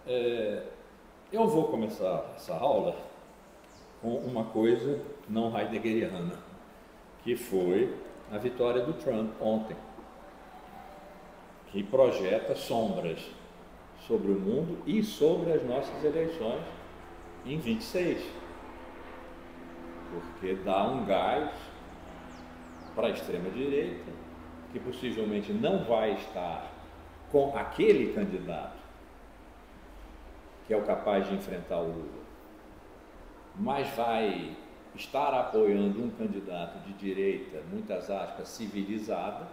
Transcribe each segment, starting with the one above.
Eu vou começar essa aula com uma coisa não heideggeriana, que foi a vitória do Trump ontem, que projeta sombras sobre o mundo e sobre as nossas eleições em 26, porque dá um gás para a extrema-direita, que possivelmente não vai estar com aquele candidato que é o capaz de enfrentar o Lula, mas vai estar apoiando um candidato de direita, muitas aspas, civilizada,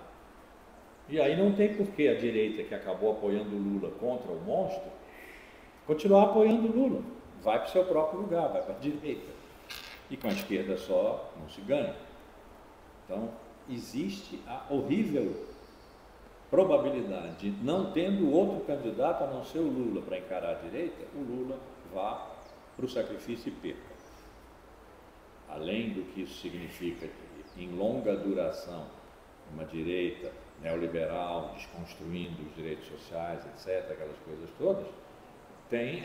e aí não tem porquê a direita, que acabou apoiando o Lula contra o monstro, continuar apoiando o Lula. Vai para o seu próprio lugar, vai para a direita. E com a esquerda só não se ganha. Então, existe a horrível probabilidade de, não tendo outro candidato a não ser o Lula para encarar a direita, o Lula vá para o sacrifício e perca. Além do que isso significa, em longa duração, uma direita neoliberal, desconstruindo os direitos sociais, etc., aquelas coisas todas, tem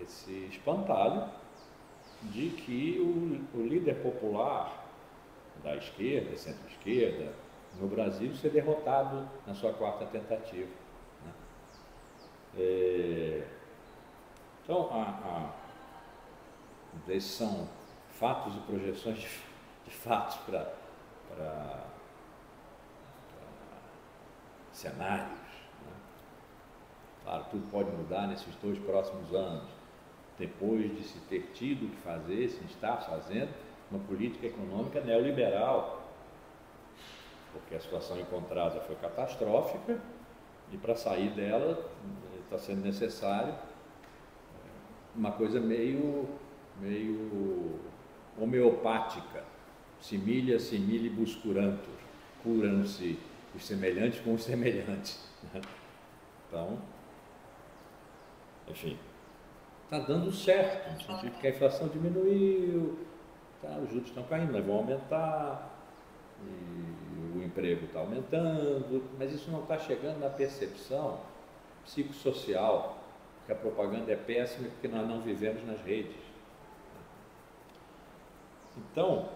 esse espantalho de que o líder popular da esquerda, centro-esquerda, no Brasil, ser derrotado na sua quarta tentativa, né? Então, esses são fatos e projeções de fatos para cenários, né? Claro, tudo pode mudar nesses 2 próximos anos, depois de se ter tido que fazer, se está fazendo, uma política econômica neoliberal, porque a situação encontrada foi catastrófica e para sair dela está sendo necessário uma coisa meio homeopática, similia similibus curantur, curam-se os semelhantes com os semelhantes. Então, enfim, está dando certo, no sentido que a inflação diminuiu, os juros estão caindo, mas vão aumentar, e o emprego está aumentando, mas isso não está chegando na percepção psicossocial, que a propaganda é péssima porque nós não vivemos nas redes. Então,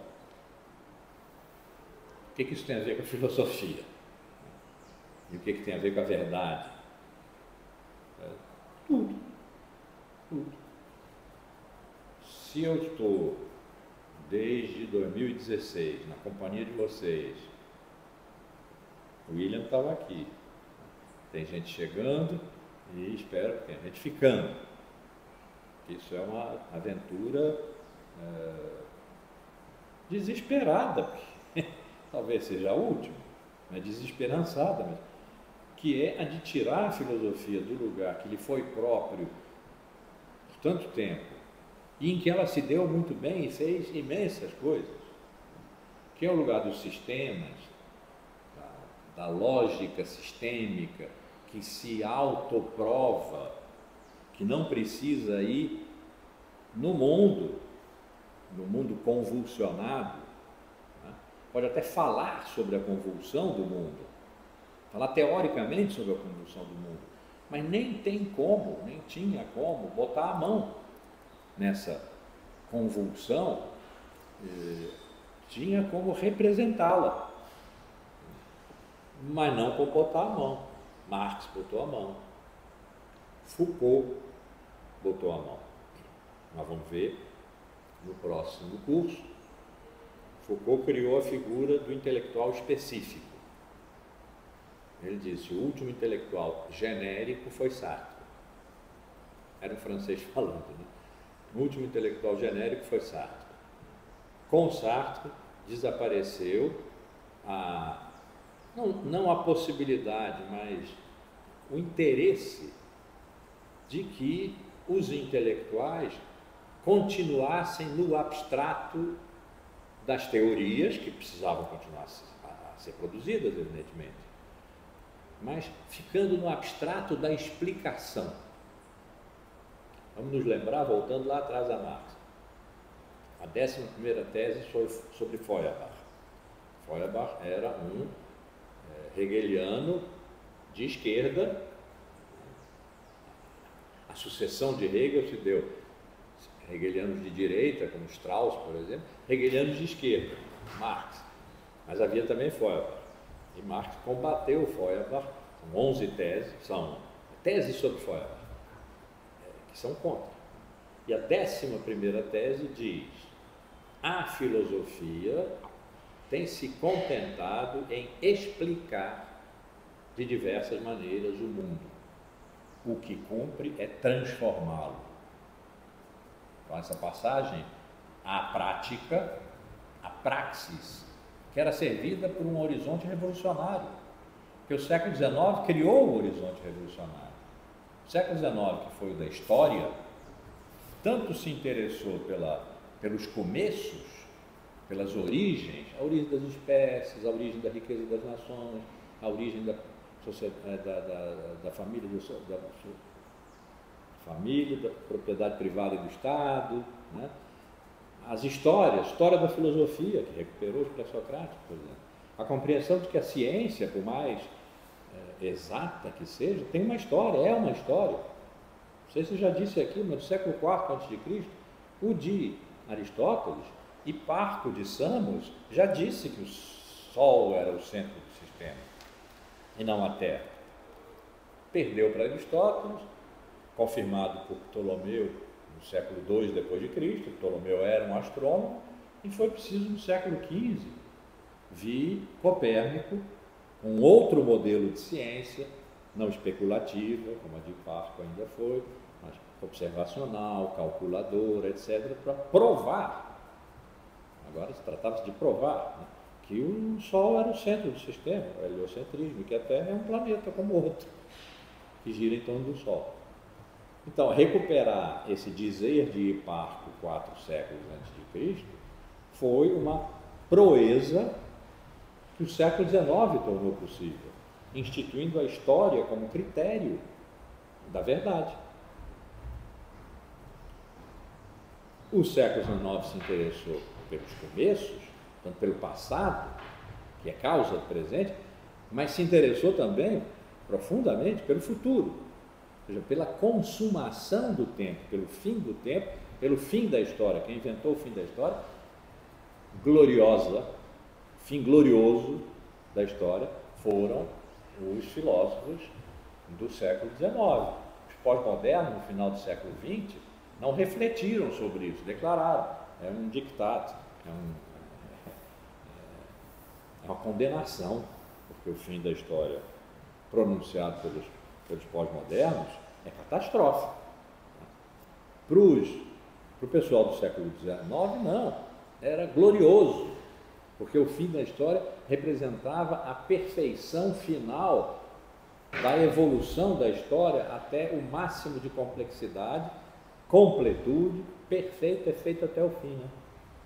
o que isso tem a ver com a filosofia? E o que tem a ver com a verdade? Tudo. Se eu estou desde 2016 na companhia de vocês, o William estava aqui, tem gente chegando e espero que tenha gente ficando. Isso é uma aventura desesperada, talvez seja a última, mas desesperançada mesmo, que é a de tirar a filosofia do lugar que lhe foi próprio por tanto tempo, e em que ela se deu muito bem e fez imensas coisas, que é o lugar dos sistemas, da lógica sistêmica, que se autoprova, que não precisa ir no mundo convulsionado, né? Pode até falar sobre a convulsão do mundo, falar teoricamente sobre a convulsão do mundo, mas nem tinha como botar a mão nessa convulsão, tinha como representá-la, mas não como botar a mão. Marx botou a mão, Foucault botou a mão. Nós vamos ver no próximo curso. Foucault criou a figura do intelectual específico. Ele disse: o último intelectual genérico foi Sartre. Era um francês falando, né? O último intelectual genérico foi Sartre. Com Sartre desapareceu não a possibilidade, mas o interesse de que os intelectuais continuassem no abstrato das teorias, que precisavam continuar a ser produzidas, evidentemente, mas ficando no abstrato da explicação. Vamos nos lembrar, voltando lá atrás a Marx, a 11ª tese sobre Feuerbach. Feuerbach era um hegeliano de esquerda, A sucessão de Hegel se deu hegelianos de direita, como Strauss, por exemplo, hegelianos de esquerda, Marx. Mas havia também Feuerbach. E Marx combateu Feuerbach, são 11 teses, são teses sobre Feuerbach, que são contra. E a 11ª tese diz: a filosofia tem se contentado em explicar de diversas maneiras o mundo. O que cumpre é transformá-lo. Então, essa passagem, a prática, a praxis, que era servida por um horizonte revolucionário, porque o século XIX criou o horizonte revolucionário. O século XIX, que foi o da história, tanto se interessou pelos começos, pelas origens, a origem das espécies, a origem da riqueza das nações, a origem da família, da propriedade privada e do Estado, né? As histórias, história da filosofia, que recuperou os pré-socráticos, por exemplo. A compreensão de que a ciência, por mais exata que seja, tem uma história, é uma história. Não sei se eu já disse aqui, mas no século IV a.C., o de Aristóteles, Hiparco de Samos já disse que o Sol era o centro do sistema e não a Terra. Perdeu para Aristóteles, confirmado por Ptolomeu no século II depois de Cristo. Ptolomeu era um astrônomo e foi preciso no século XV vir Copérnico com outro modelo de ciência, não especulativa, como a de Hiparco ainda foi, mas observacional, calculadora, etc., para provar. Agora se tratava de provar, né, que o Sol era o centro do sistema, o heliocentrismo, que a Terra é um planeta como outro, que gira em torno do Sol. Então, recuperar esse dizer de Hiparco 4 séculos antes de Cristo foi uma proeza que o século XIX tornou possível, instituindo a história como critério da verdade. O século XIX se interessou pelos começos, portanto, pelo passado, que é causa do presente, mas se interessou também profundamente pelo futuro, ou seja, pela consumação do tempo, pelo fim do tempo, pelo fim da história. Quem inventou o fim da história, gloriosa, fim glorioso da história, foram os filósofos do século XIX. Os pós-modernos, no final do século XX, não refletiram sobre isso, declararam, é um dictato, é uma condenação, porque o fim da história pronunciado pelos pós-modernos é catastrófico. Para o pessoal do século XIX, não, era glorioso, porque o fim da história representava a perfeição final da evolução da história até o máximo de complexidade, completude, perfeito é feito até o fim, né?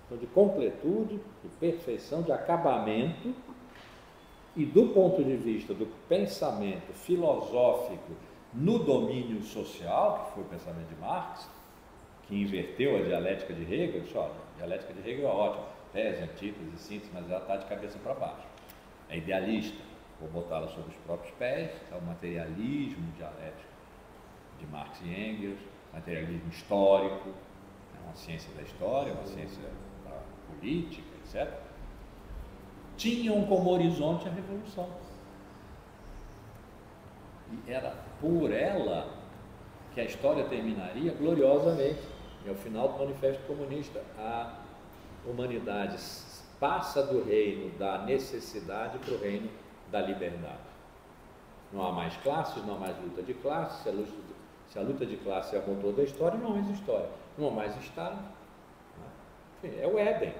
Então, de completude, de perfeição, de acabamento, e do ponto de vista do pensamento filosófico no domínio social, que foi o pensamento de Marx, que inverteu a dialética de Hegel, disse: olha, a dialética de Hegel é ótima, tese, antítese, síntese, mas ela está de cabeça para baixo. É idealista, vou botá-la sobre os próprios pés, é o materialismo dialético de Marx e Engels, materialismo histórico, é uma ciência da história, uma ciência da política, etc. Tinham como horizonte a revolução. E era por ela que a história terminaria gloriosamente. E ao final do Manifesto Comunista, a humanidade passa do reino da necessidade para o reino da liberdade. Não há mais classes, não há mais luta de classes. Se a luta de classe é o motor da história, não há mais história. Não há mais Estado. Enfim, é o Éden.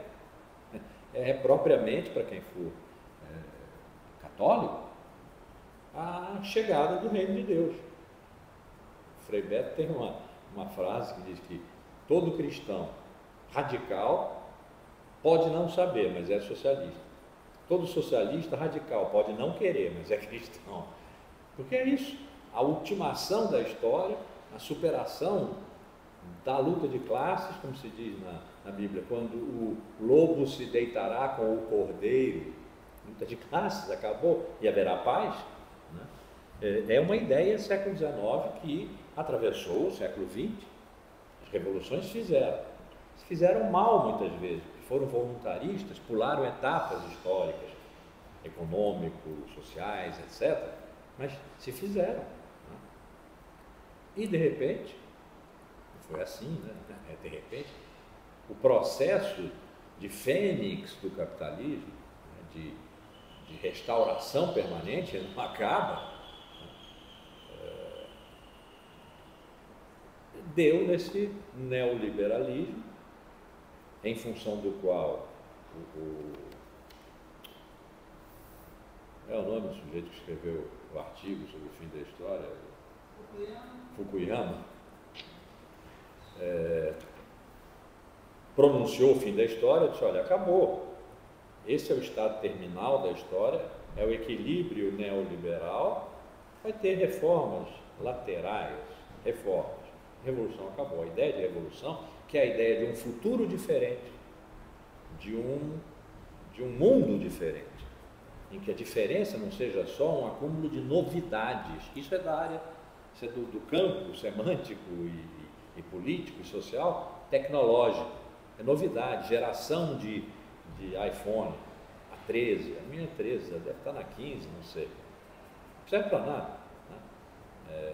É propriamente, para quem for católico, a chegada do reino de Deus. Frei Beto tem uma frase que diz que todo cristão radical pode não saber, mas é socialista. Todo socialista radical pode não querer, mas é cristão. Porque é isso, a ultimação da história, a superação da luta de classes, como se diz na Bíblia, quando o lobo se deitará com o cordeiro, luta de classes, acabou, e haverá paz, né? É uma ideia século XIX que atravessou o século XX, as revoluções se fizeram mal muitas vezes, foram voluntaristas, pularam etapas históricas, econômicos, sociais, etc., mas se fizeram. Né? E de repente, foi assim, né? De repente, o processo de fênix do capitalismo, né? de restauração permanente, ele não acaba, deu nesse neoliberalismo, em função do qual é o nome do sujeito que escreveu o artigo sobre o fim da história, Fukuyama, pronunciou o fim da história, disse, olha, acabou, esse é o estado terminal da história, é o equilíbrio neoliberal, vai ter reformas laterais, reformas. Revolução acabou. A ideia de revolução, que é a ideia de um futuro diferente, de um mundo diferente, em que a diferença não seja só um acúmulo de novidades. Isso é da área, isso é do campo semântico e político e social, tecnológico. É novidade, geração de iPhone, a 13, a minha 13, deve estar na 15, não sei. Não serve para nada. Né?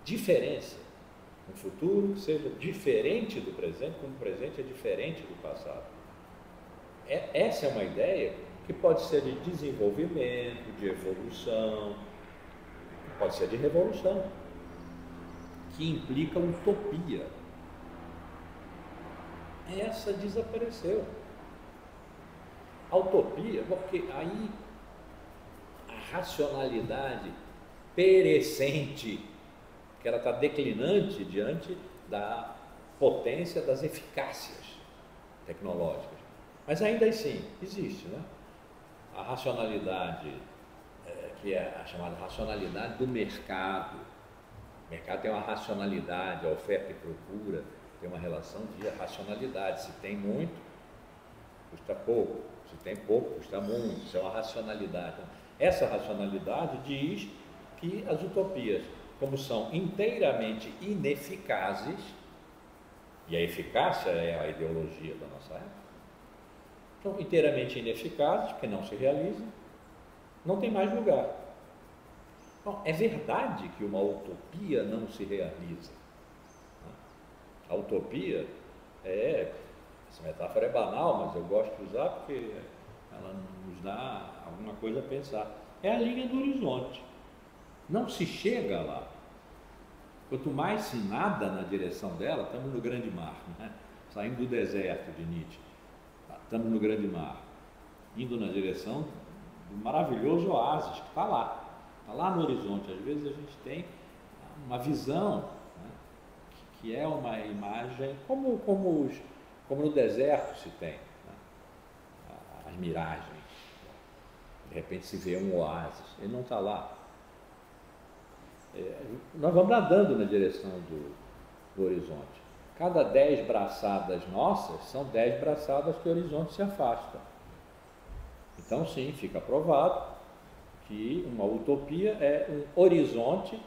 Diferença, um futuro que seja diferente do presente, como o presente é diferente do passado. Essa é uma ideia que pode ser de desenvolvimento, de evolução, pode ser de revolução, que implica utopia. Essa desapareceu. A utopia, porque aí a racionalidade perecente, que ela está declinante diante da potência das eficácias tecnológicas. Mas ainda assim, existe, né? A racionalidade, que é a chamada racionalidade do mercado. O mercado tem uma racionalidade, a oferta e procura tem uma relação de racionalidade. Se tem muito, custa pouco. Se tem pouco, custa muito. Isso é uma racionalidade. Essa racionalidade diz que as utopias, como são inteiramente ineficazes, e a eficácia é a ideologia da nossa época, então, inteiramente ineficazes, porque não se realizam, não tem mais lugar. Bom, é verdade que uma utopia não se realiza. A utopia essa metáfora é banal, mas eu gosto de usar porque ela nos dá alguma coisa a pensar. É a linha do horizonte. Não se chega lá. Quanto mais se nada na direção dela, estamos no grande mar, né? Saindo do deserto de Nietzsche, estamos no grande mar, indo na direção do maravilhoso oásis que está lá no horizonte. Às vezes a gente tem uma visão, né, que é uma imagem, como no deserto se tem, né, as miragens. De repente se vê um oásis, ele não está lá. Nós vamos nadando na direção do horizonte. Cada 10 braçadas nossas são 10 braçadas que o horizonte se afasta. Então, sim, fica provado que uma utopia é um horizonte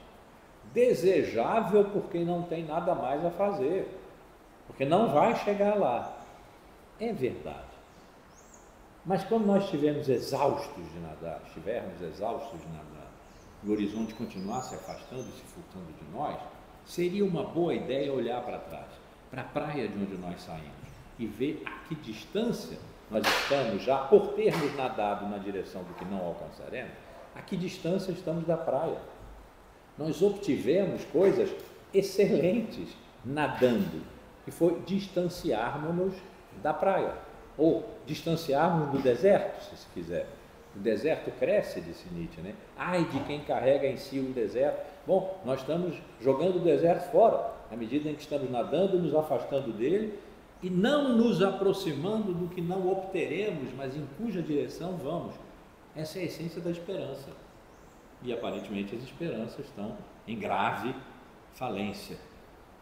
desejável por quem não tem nada mais a fazer, porque não vai chegar lá. É verdade. Mas quando nós estivermos exaustos de nadar, e o horizonte continuar se afastando e se furtando de nós, seria uma boa ideia olhar para trás, para a praia de onde nós saímos, e ver a que distância nós estamos já, por termos nadado na direção do que não alcançaremos, a que distância estamos da praia. Nós obtivemos coisas excelentes nadando, que foi distanciarmos-nos da praia, ou distanciarmos do deserto, se quiser. O deserto cresce, disse Nietzsche, né? Ai de quem carrega em si o deserto. Bom, nós estamos jogando o deserto fora, à medida em que estamos nadando, nos afastando dele e não nos aproximando do que não obteremos, mas em cuja direção vamos. Essa é a essência da esperança. E aparentemente as esperanças estão em grave falência,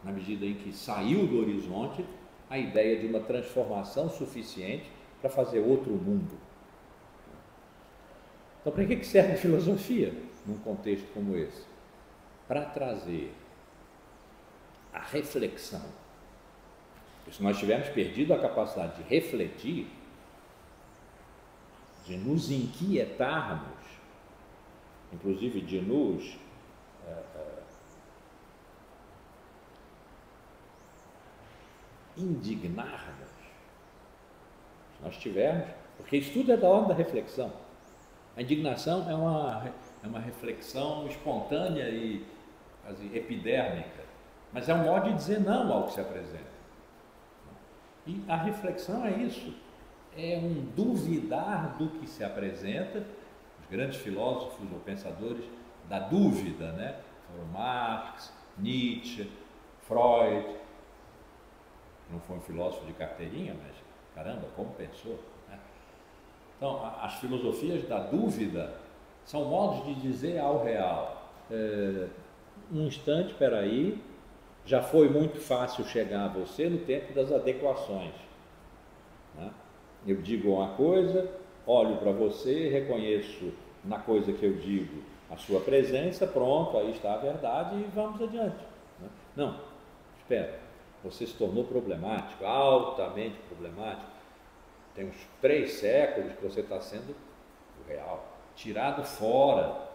na medida em que saiu do horizonte a ideia de uma transformação suficiente para fazer outro mundo. Então, para que serve a filosofia num contexto como esse? para trazer a reflexão. Se nós tivermos perdido a capacidade de refletir, de nos inquietarmos, inclusive de nos indignarmos, se nós tivermos, porque isso tudo é da ordem da reflexão. A indignação é uma reflexão espontânea e quase epidérmica, mas é um modo de dizer não ao que se apresenta. E a reflexão é isso, é um duvidar do que se apresenta. Os grandes filósofos ou pensadores da dúvida, né? Foram Marx, Nietzsche, Freud. Não foi um filósofo de carteirinha, mas caramba, como pensou, né? Então, as filosofias da dúvida são modos de dizer ao real: um instante, espera aí, já foi muito fácil chegar a você no tempo das adequações, né? Eu digo uma coisa, olho para você, reconheço na coisa que eu digo a sua presença, pronto, aí está a verdade e vamos adiante, né? Não, espera, você se tornou problemático, altamente problemático. Tem uns 3 séculos que você está sendo o real, tirado fora,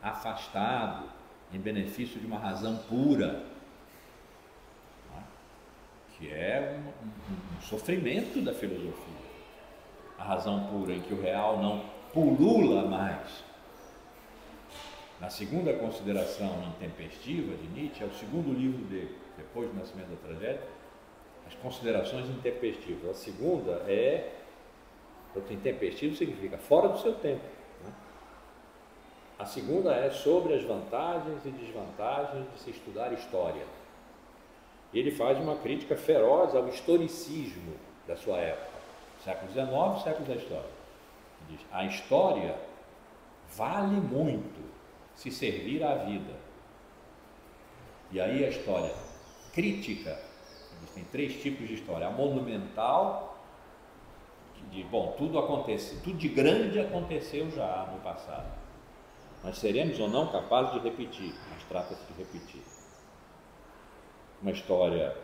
afastado, em benefício de uma razão pura, que é um sofrimento da filosofia. A razão pura em que o real não pulula mais. Na segunda consideração intempestiva de Nietzsche, é o segundo livro dele, depois do Nascimento da Tragédia, as considerações intempestivas. A segunda é, intempestivo significa fora do seu tempo, né? A segunda é sobre as vantagens e desvantagens de se estudar história. Ele faz uma crítica feroz ao historicismo da sua época, século XIX, século da história. Ele diz: a história vale muito se servir à vida. E aí a história crítica, existem 3 tipos de história: a monumental, de tudo de grande aconteceu já no passado, nós seremos ou não capazes de repetir, mas trata-se de repetir. Uma história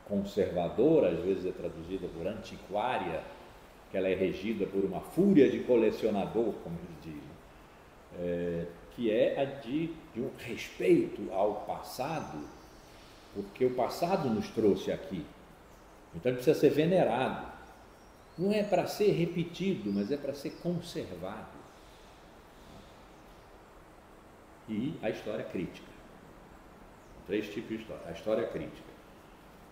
conservadora, às vezes é traduzida por antiquária, que ela é regida por uma fúria de colecionador, como eles dizem, que é a de um respeito ao passado, porque o passado nos trouxe aqui, então ele precisa ser venerado. Não é para ser repetido, mas é para ser conservado. E a história crítica. 3 tipos de história. A história crítica.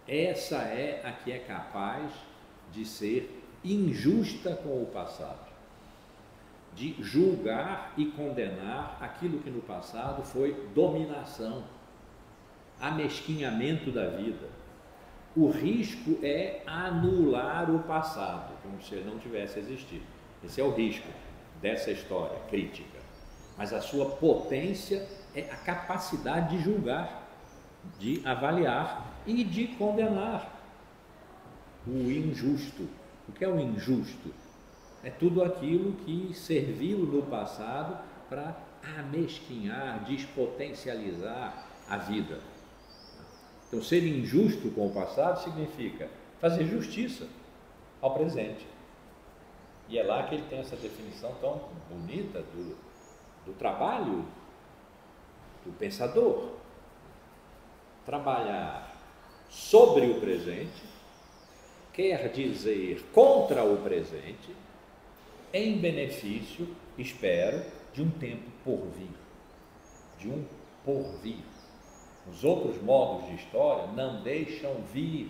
Essa é a que é capaz de ser injusta com o passado, de julgar e condenar aquilo que no passado foi dominação, amesquinhamento da vida. O risco é anular o passado, como se ele não tivesse existido. Esse é o risco dessa história crítica. Mas a sua potência é a capacidade de julgar, de avaliar e de condenar o injusto. O que é o injusto? É tudo aquilo que serviu no passado para amesquinhar, despotencializar a vida. Então, ser injusto com o passado significa fazer justiça ao presente. E é lá que ele tem essa definição tão bonita do trabalho do pensador. Trabalhar sobre o presente quer dizer contra o presente, em benefício, espero, de um tempo por vir. De um porvir. Os outros modos de história não deixam vir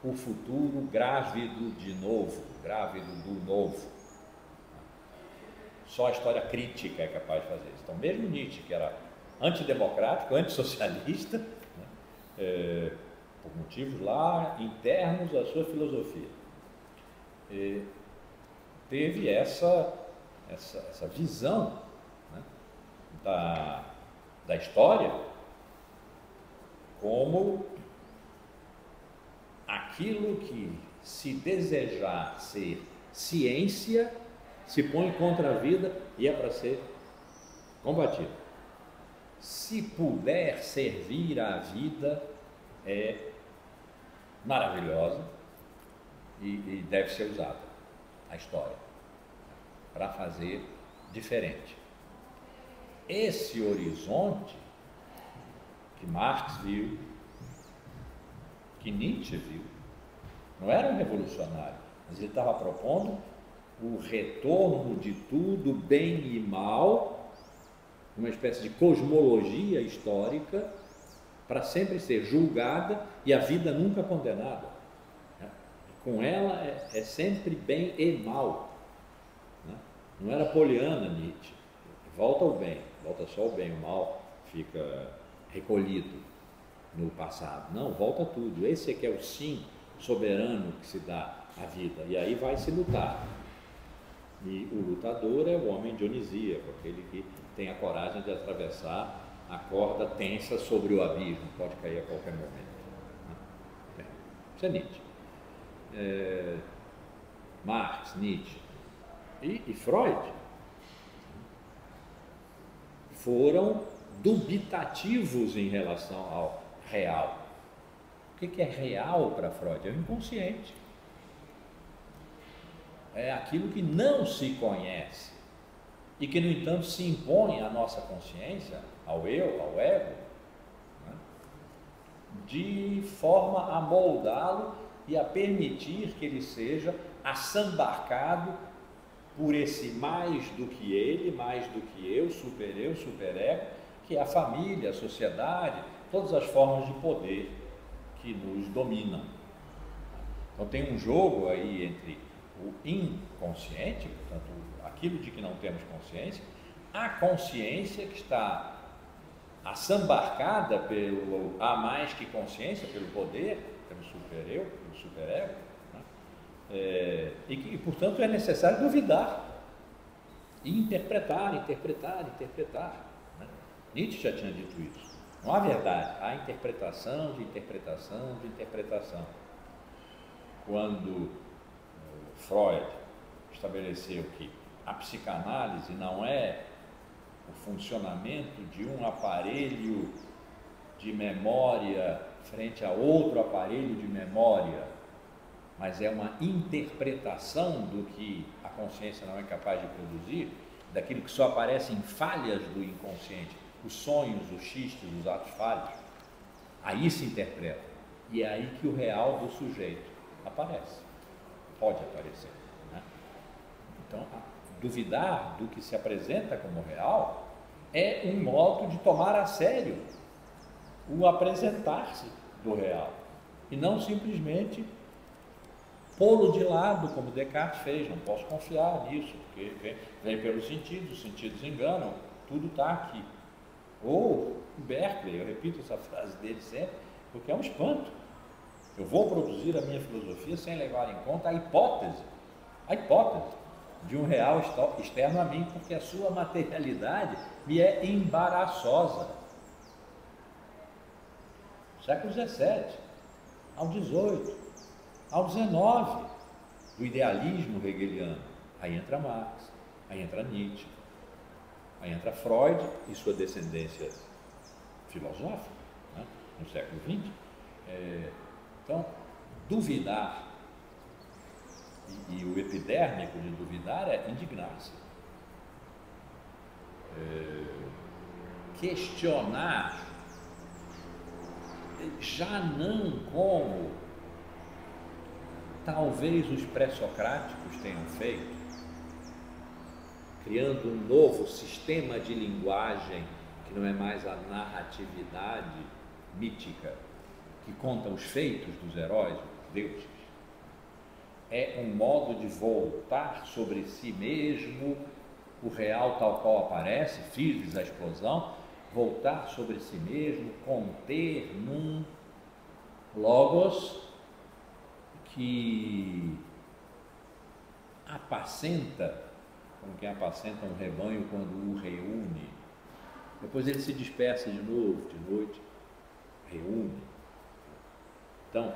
o futuro grávido de novo, grávido do novo. Só a história crítica é capaz de fazer isso. Então, mesmo Nietzsche, que era antidemocrático, antissocialista, né, por motivos lá internos à sua filosofia, teve essa visão, né, da história como aquilo que, se desejar ser ciência, se põe contra a vida e é para ser combatido. se puder servir à vida, é maravilhosa e deve ser usada a história para fazer diferente. Esse horizonte que Marx viu, que Nietzsche viu, não era um revolucionário, mas ele estava propondo o retorno de tudo, bem e mal, uma espécie de cosmologia histórica para sempre ser julgada e a vida nunca condenada. Com ela é sempre bem e mal. Não era poliana Nietzsche. Volta o bem, volta só o bem, o mal fica recolhido no passado. Não, volta tudo. Esse é que é o sim soberano que se dá à vida. E aí vai se lutar. E o lutador é o homem dionisíaco, aquele que tem a coragem de atravessar a corda tensa sobre o abismo, pode cair a qualquer momento. Isso é Nietzsche. Marx, Nietzsche e Freud foram dubitativos em relação ao real. O que é real para Freud? É o inconsciente. É aquilo que não se conhece e que, no entanto, se impõe à nossa consciência, ao eu, ao ego, né, de forma a moldá-lo e a permitir que ele seja assambarcado por esse mais do que ele, mais do que eu, superego, que é a família, a sociedade, todas as formas de poder que nos dominam. Então tem um jogo aí entre o inconsciente, portanto, aquilo de que não temos consciência, a consciência que está assambarcada pelo a mais que consciência, pelo poder, pelo supereu, pelo superego, né? E, portanto, é necessário duvidar e interpretar. Né? Nietzsche já tinha dito isso. Não há verdade, há interpretação de interpretação. Quando Freud estabeleceu que a psicanálise não é o funcionamento de um aparelho de memória frente a outro aparelho de memória, mas é uma interpretação do que a consciência não é capaz de produzir, daquilo que só aparece em falhas do inconsciente, os sonhos, os xistes, os atos falhos, aí se interpreta, e é aí que o real do sujeito aparece, pode aparecer, né? Então, duvidar do que se apresenta como real é um modo de tomar a sério o apresentar-se do real, e não simplesmente pô-lo de lado, como Descartes fez. Não posso confiar nisso, porque vem pelos sentidos, os sentidos enganam, tudo está aqui. Ou Berkeley, eu repito essa frase dele sempre, porque é um espanto. Eu vou produzir a minha filosofia sem levar em conta a hipótese de um real externo a mim, porque a sua materialidade me é embaraçosa. Século XVII, ao XVIII, ao XIX, do idealismo hegeliano. Aí entra Marx, aí entra Nietzsche, aí entra Freud e sua descendência filosófica, né, no século XX. Então, duvidar, e o epidérmico de duvidar é indignar-se. Questionar, já não como talvez os pré-socráticos tenham feito, criando um novo sistema de linguagem que não é mais a narratividade mítica que conta os feitos dos heróis, dos deuses. É um modo de voltar sobre si mesmo, o real tal qual aparece, fiz a explosão, voltar sobre si mesmo, conter num logos que apacenta, como quem apacenta um rebanho quando o reúne. Depois ele se dispersa de novo, de noite, reúne. Então,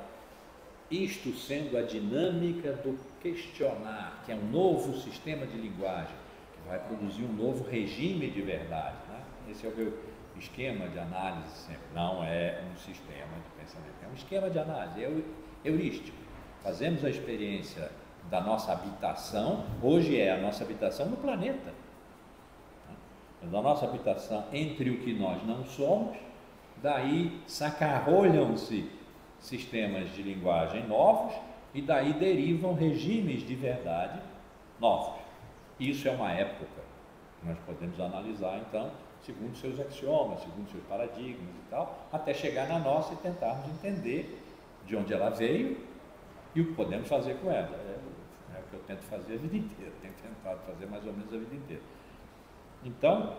isto sendo a dinâmica do questionar, que é um novo sistema de linguagem, que vai produzir um novo regime de verdade, né? Esse é o meu esquema de análise sempre. Não é um sistema de pensamento, é um esquema de análise, é heurístico. Fazemos a experiência da nossa habitação, hoje é a nossa habitação no planeta, da nossa habitação entre o que nós não somos, daí sacarolham-se sistemas de linguagem novos e daí derivam regimes de verdade novos. Isso é uma época que nós podemos analisar, então, segundo seus axiomas, segundo seus paradigmas e tal, até chegar na nossa e tentarmos entender de onde ela veio e o que podemos fazer com ela. É o que eu tento fazer a vida inteira, tenho tentado fazer mais ou menos a vida inteira. Então,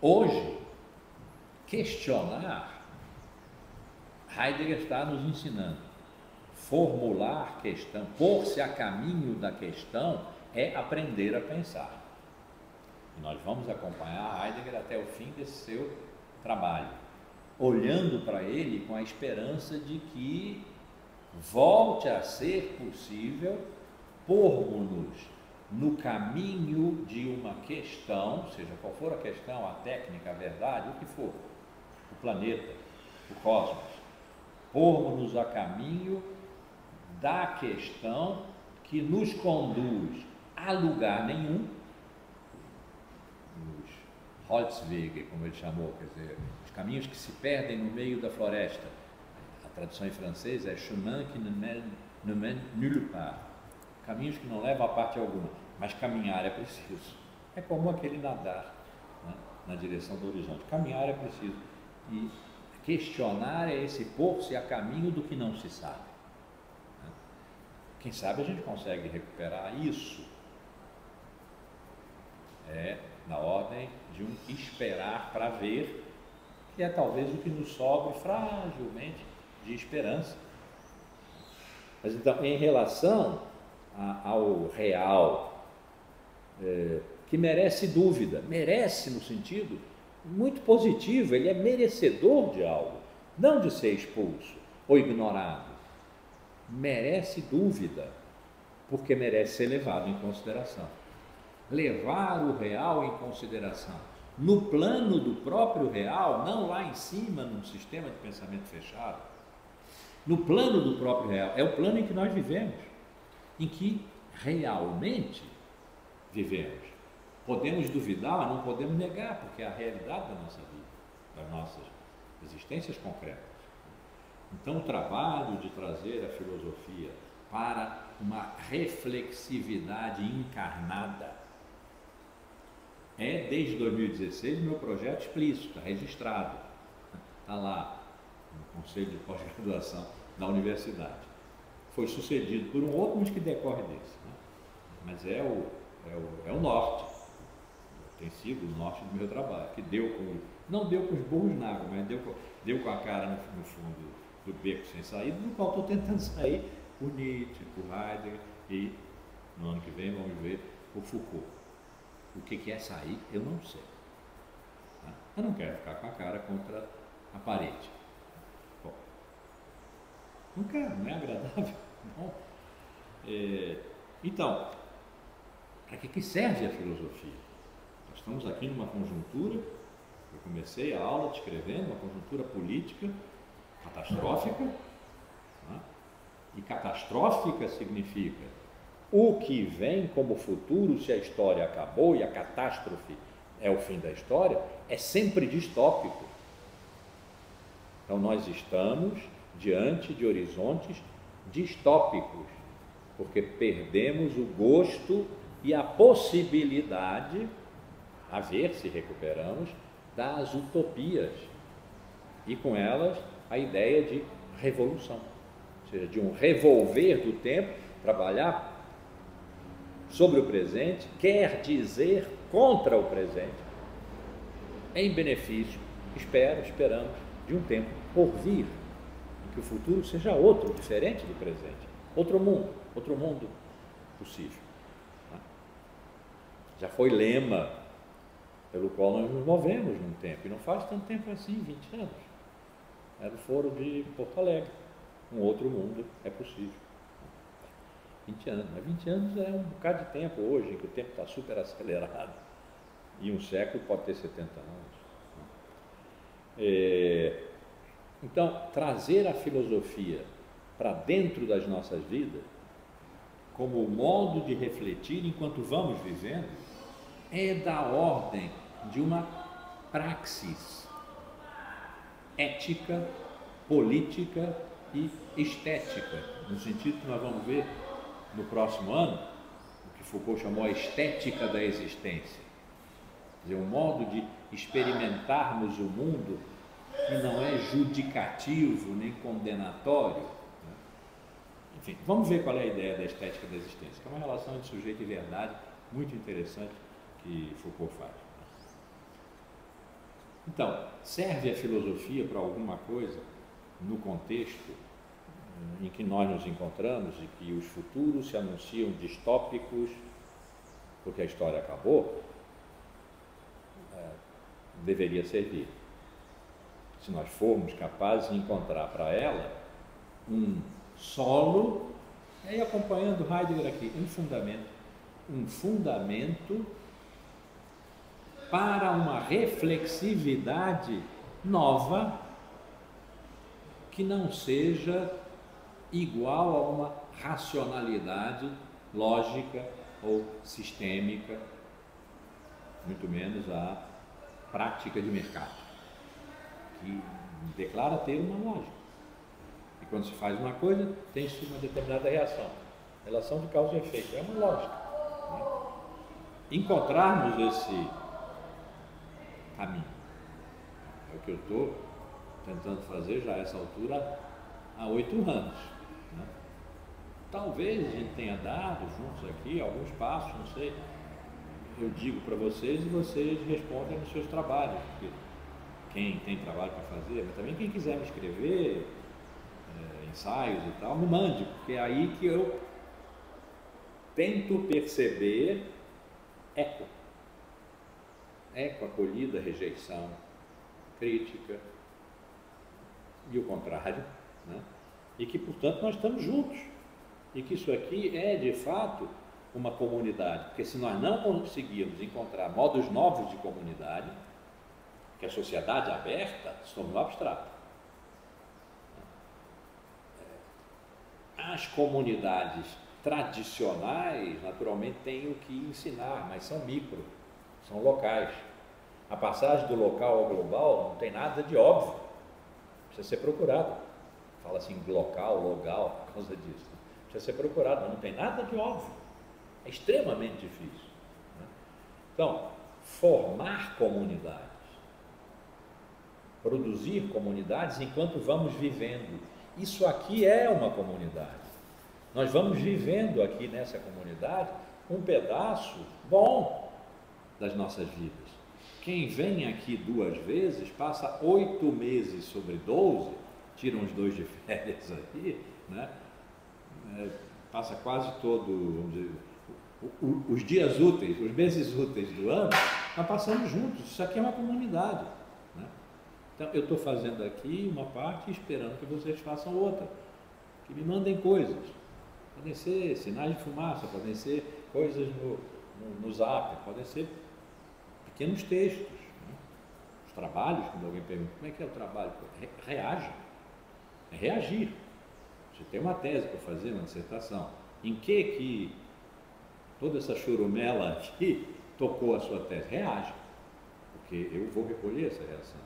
hoje, questionar, Heidegger está nos ensinando, formular questão, pôr-se a caminho da questão é aprender a pensar. E nós vamos acompanhar Heidegger até o fim desse seu trabalho, olhando para ele com a esperança de que volte a ser possível pormos-nos no caminho de uma questão, seja qual for a questão, a técnica, a verdade, o que for, o planeta, o cosmos, pormos-nos a caminho da questão que nos conduz a lugar nenhum, os Holzwege, como ele chamou, quer dizer, os caminhos que se perdem no meio da floresta. A tradução em francês é chemin qui ne mène nulle part, caminhos que não levam a parte alguma, mas caminhar é preciso. É como aquele nadar, né, na direção do horizonte. Caminhar é preciso. E questionar é esse pôr-se a caminho do que não se sabe. Né? Quem sabe a gente consegue recuperar isso. É na ordem de um esperar para ver, que é talvez o que nos sobre fragilmente de esperança. Mas então, em relação ao real, que merece dúvida, merece no sentido muito positivo, ele é merecedor de algo, não de ser expulso ou ignorado, merece dúvida, porque merece ser levado em consideração. Levar o real em consideração, no plano do próprio real, não lá em cima, num sistema de pensamento fechado, no plano do próprio real, é o plano em que nós vivemos, em que realmente vivemos. Podemos duvidar, mas não podemos negar, porque é a realidade da nossa vida, das nossas existências concretas. Então, o trabalho de trazer a filosofia para uma reflexividade encarnada é, desde 2016, meu projeto explícito, registrado, está lá no Conselho de Pós-Graduação da Universidade. Foi sucedido por um outro, mas que decorre desse, né? Mas é o norte, tem sido o norte do meu trabalho, que não deu com os burros na água, mas deu com a cara no fundo do beco sem saída, no qual estou tentando sair por Nietzsche, por Heidegger e, no ano que vem, vamos ver, por Foucault. O que é sair, eu não sei. Tá? Eu não quero ficar com a cara contra a parede. Bom, não quero, não é agradável. Não. Então, para que serve a filosofia? Nós estamos aqui numa conjuntura, eu comecei a aula descrevendo uma conjuntura política catastrófica, né? E catastrófica significa o que vem como futuro se a história acabou e a catástrofe é o fim da história, é sempre distópico. Então nós estamos diante de horizontes distópicos, porque perdemos o gosto e a possibilidade, a ver se recuperamos, das utopias e com elas a ideia de revolução, ou seja, de um revolver do tempo, trabalhar sobre o presente, quer dizer contra o presente, em benefício, esperamos, de um tempo por vir, em que o futuro seja outro, diferente do presente, outro mundo possível. Já foi lema pelo qual nós nos movemos num tempo, e não faz tanto tempo assim, 20 anos. Era o foro de Porto Alegre, um outro mundo é possível. 20 anos, mas 20 anos é um bocado de tempo hoje, em que o tempo está super acelerado, e um século pode ter 70 anos. Então, trazer a filosofia para dentro das nossas vidas, como modo de refletir enquanto vamos vivendo, é da ordem de uma praxis ética, política e estética, no sentido que nós vamos ver no próximo ano, o que Foucault chamou a estética da existência, quer dizer, um modo de experimentarmos o mundo que não é judicativo nem condenatório. Enfim, vamos ver qual é a ideia da estética da existência, que é uma relação de sujeito e verdade muito interessante que Foucault faz. Então, serve a filosofia para alguma coisa no contexto em que nós nos encontramos e que os futuros se anunciam distópicos porque a história acabou? Deveria servir. Se nós formos capazes de encontrar para ela um solo, e acompanhando Heidegger aqui, um fundamento para uma reflexividade nova que não seja igual a uma racionalidade lógica ou sistêmica, muito menos a prática de mercado, que declara ter uma lógica. E quando se faz uma coisa, tem-se uma determinada reação. Relação de causa e efeito, é uma lógica. Né? Encontrarmos esse caminho é o que eu estou tentando fazer já a essa altura há 8 anos. Né? Talvez a gente tenha dado juntos aqui alguns passos, não sei. Eu digo para vocês e vocês respondem nos seus trabalhos, porque quem tem trabalho para fazer, mas também quem quiser me escrever, ensaios e tal, me mande, porque é aí que eu tento perceber eco, acolhida, rejeição, crítica e o contrário, né? E que, portanto, nós estamos juntos, e que isso aqui é, de fato, uma comunidade, porque se nós não conseguirmos encontrar modos novos de comunidade, que a sociedade aberta se tornou abstrata. As comunidades tradicionais, naturalmente, têm o que ensinar, mas são micro, são locais. A passagem do local ao global não tem nada de óbvio, precisa ser procurado. Fala assim, local, por causa disso. Precisa ser procurado, mas não tem nada de óbvio. É extremamente difícil. Né? Então, formar comunidades, produzir comunidades enquanto vamos vivendo. Isso aqui é uma comunidade. Nós vamos vivendo aqui nessa comunidade um pedaço bom das nossas vidas. Quem vem aqui 2 vezes passa 8 meses sobre 12, tira uns 2 de férias aí, né? Passa quase todo, vamos dizer, os dias úteis, os meses úteis do ano, nós passamos juntos. Isso aqui é uma comunidade. Né? Então, eu estou fazendo aqui uma parte esperando que vocês façam outra, que me mandem coisas. Podem ser sinais de fumaça, podem ser coisas no zap, podem ser pequenos textos. Né? Os trabalhos, quando alguém pergunta, como é que é o trabalho? Reage. É reagir. Você tem uma tese para fazer, uma dissertação. Em que toda essa churumela aqui tocou a sua tese? Reage. Porque eu vou recolher essa reação.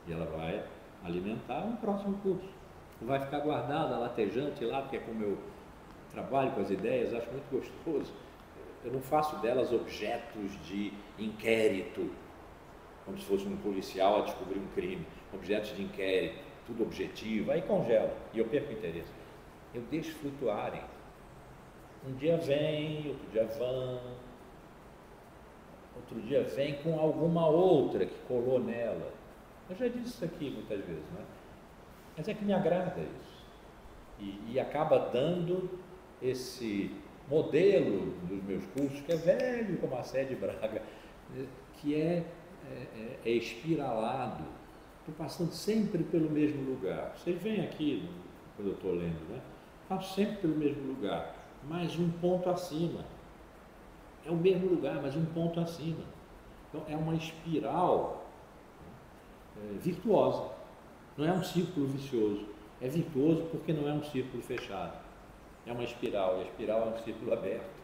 E ela vai alimentar um próximo curso. Não vai ficar guardada, latejante lá, porque é como eu trabalho com as ideias, acho muito gostoso. Eu não faço delas objetos de inquérito, como se fosse um policial a descobrir um crime. Objetos de inquérito, tudo objetivo, aí congela e eu perco o interesse. Eu deixo flutuarem. Um dia vem, outro dia vão, outro dia vem com alguma outra que colou nela. Eu já disse isso aqui muitas vezes, né? Mas é que me agrada isso. E acaba dando esse modelo dos meus cursos, que é velho como a Sé de Braga, que é espiralado. Estou passando sempre pelo mesmo lugar. Vocês vêm aqui, quando eu estou lendo, né? Passo sempre pelo mesmo lugar, mas um ponto acima. É o mesmo lugar, mas um ponto acima. Então, é uma espiral. virtuosa. Não é um círculo vicioso. É virtuoso porque não é um círculo fechado. É uma espiral, e a espiral é um círculo aberto.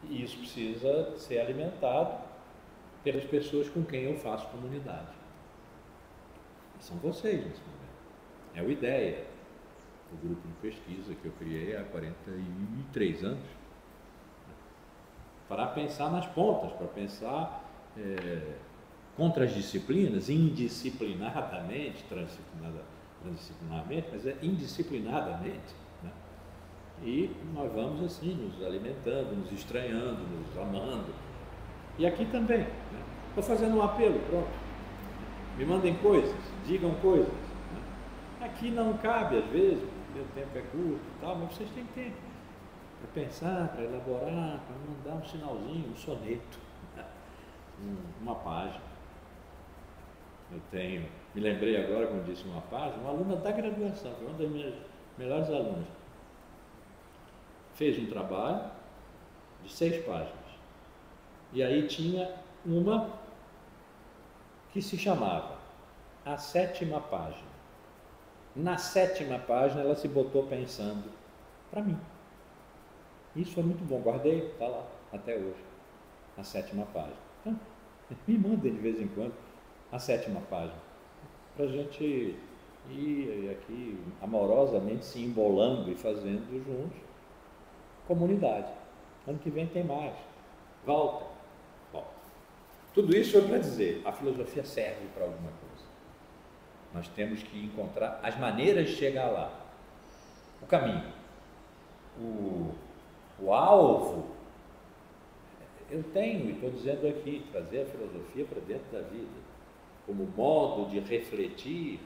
E isso precisa ser alimentado pelas pessoas com quem eu faço comunidade. São vocês nesse momento. É o IDEA, o grupo de pesquisa que eu criei há 43 anos, para pensar nas pontas, para pensar contra as disciplinas, indisciplinadamente, transdisciplinarmente, mas indisciplinadamente, né? E nós vamos assim, nos alimentando, nos estranhando, nos amando. E aqui também, né? Estou fazendo um apelo, pronto. Me mandem coisas, digam coisas, né? Aqui não cabe, às vezes, meu tempo é curto e tal, mas vocês têm tempo para pensar, para elaborar, para mandar um sinalzinho, um soneto, né? Uma página. Me lembrei agora, como disse, uma página, uma aluna da graduação, foi uma das minhas melhores alunas. Fez um trabalho de 6 páginas. E aí tinha uma que se chamava A Sétima Página. Na 7ª página ela se botou pensando para mim. Isso foi muito bom, guardei, está lá até hoje, a 7ª página. Então, me mandem de vez em quando a 7ª página, para a gente ir aqui amorosamente se embolando e fazendo juntos comunidade. Ano que vem tem mais. Volta. Bom, tudo isso foi para dizer, a filosofia serve para alguma coisa. Nós temos que encontrar as maneiras de chegar lá. O caminho. O alvo, eu tenho, e estou dizendo aqui, trazer a filosofia para dentro da vida, como modo de refletir,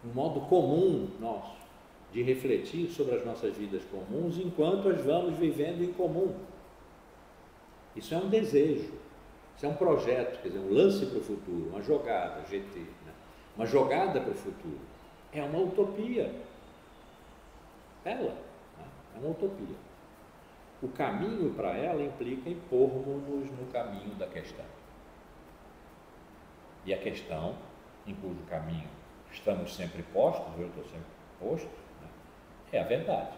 um modo comum nosso, de refletir sobre as nossas vidas comuns enquanto as vamos vivendo em comum. Isso é um desejo, isso é um projeto, quer dizer, um lance para o futuro, uma jogada, GT, né? Uma jogada para o futuro. É uma utopia. Ela, né? É uma utopia. O caminho para ela implica em pormos-nos no caminho da questão. E a questão, em cujo caminho estamos sempre postos, eu estou sempre posto, né? É a verdade.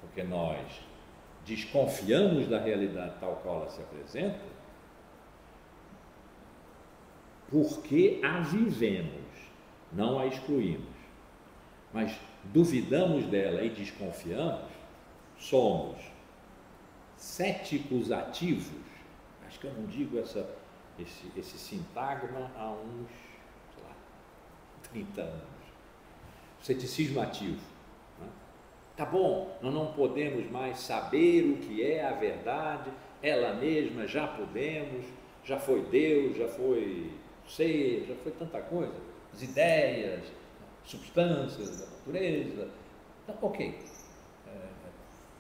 Porque nós desconfiamos da realidade tal qual ela se apresenta, porque a vivemos, não a excluímos. Mas duvidamos dela e desconfiamos, somos céticos ativos. Acho que eu não digo esse sintagma há uns, sei lá, 30 anos. Ceticismo ativo. Né? Tá bom, nós não podemos mais saber o que é a verdade, ela mesma já podemos, já foi Deus, já foi ser, já foi tanta coisa, as ideias, substâncias da natureza. Então, ok,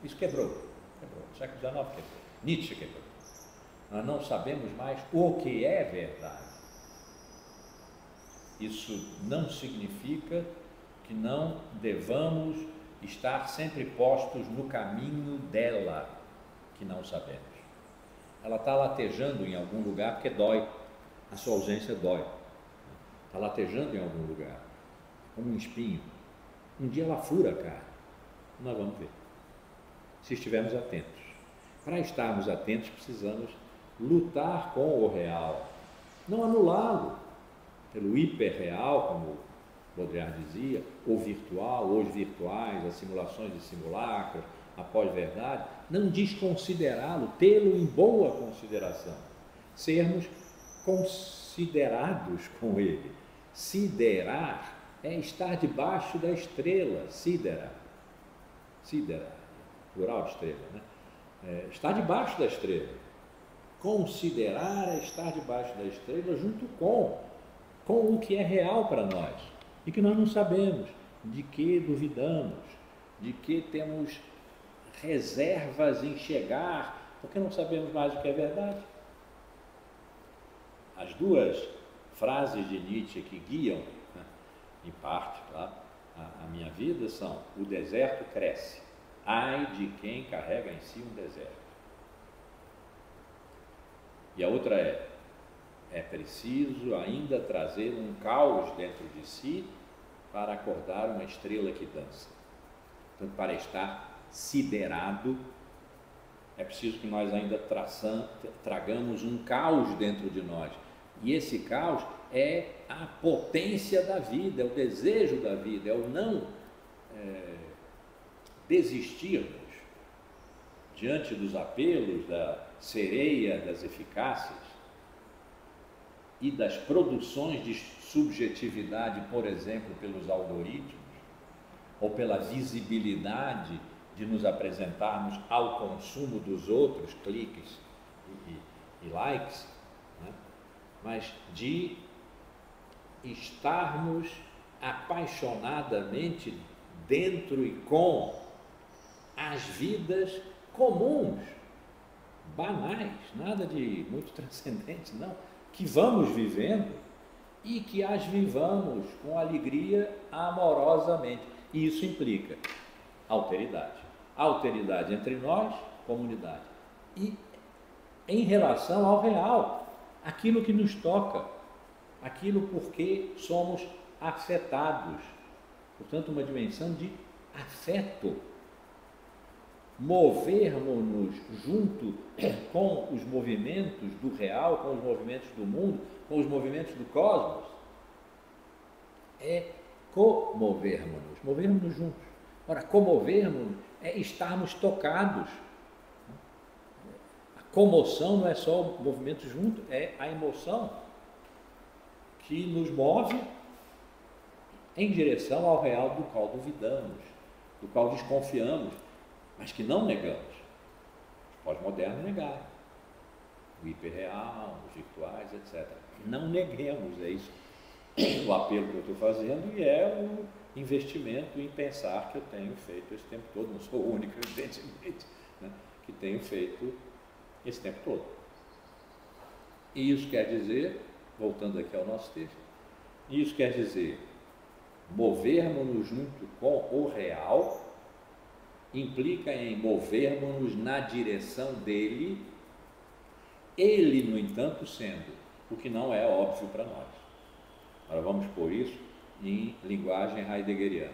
isso quebrou. O século XIX quebrou, Nietzsche quebrou. Nós não sabemos mais o que é verdade. Isso não significa que não devamos estar sempre postos no caminho dela, que não sabemos. Ela está latejando em algum lugar porque dói, a sua ausência dói. Está latejando em algum lugar, como um espinho. Um dia ela fura a carne, nós vamos ver, se estivermos atentos. Para estarmos atentos precisamos lutar com o real, não anulá-lo pelo hiperreal, como Baudrillard dizia, o virtual, os virtuais, as simulações de simulacros, a pós-verdade, não desconsiderá-lo, tê-lo em boa consideração, sermos considerados com ele. Siderar é estar debaixo da estrela, sidera, plural de estrela, né? Estar debaixo da estrela. Considerar é estar debaixo da estrela junto com o que é real para nós e que nós não sabemos, de que duvidamos, de que temos reservas em chegar, porque não sabemos mais o que é verdade. As duas frases de Nietzsche que guiam, né, em parte, claro, a minha vida são: o deserto cresce, ai de quem carrega em si um deserto. E a outra é: é preciso ainda trazer um caos dentro de si para acordar uma estrela que dança. Portanto, para estar siderado, é preciso que nós ainda tragamos um caos dentro de nós. E esse caos é a potência da vida, é o desejo da vida, é o não desistirmos diante dos apelos da sereia das eficácias e das produções de subjetividade, por exemplo, pelos algoritmos, ou pela visibilidade de nos apresentarmos ao consumo dos outros, cliques e likes, né? Mas de estarmos apaixonadamente dentro e com as vidas comuns, banais, nada de muito transcendente, não, que vamos vivendo e que as vivamos com alegria amorosamente. E isso implica alteridade. Alteridade entre nós, comunidade. E em relação ao real, aquilo que nos toca, aquilo porque somos afetados. Portanto, uma dimensão de afeto. Movermos-nos junto com os movimentos do real, com os movimentos do mundo, com os movimentos do cosmos, é comovermos-nos, movermos-nos juntos. Ora, comovermos é estarmos tocados. A comoção não é só o movimento junto, é a emoção que nos move em direção ao real do qual duvidamos, do qual desconfiamos, mas que não negamos. Os pós-modernos negaram o hiperreal, os virtuais, etc. Não neguemos, é isso o apelo que eu estou fazendo, e é o investimento em pensar que eu tenho feito esse tempo todo. Não sou o único, evidentemente, né, que tenho feito esse tempo todo. E isso quer dizer, voltando aqui ao nosso texto, isso quer dizer movermos-nos junto com o real, implica em movermos-nos na direção dele, ele, no entanto, sendo o que não é óbvio para nós. Agora vamos pôr isso em linguagem heideggeriana.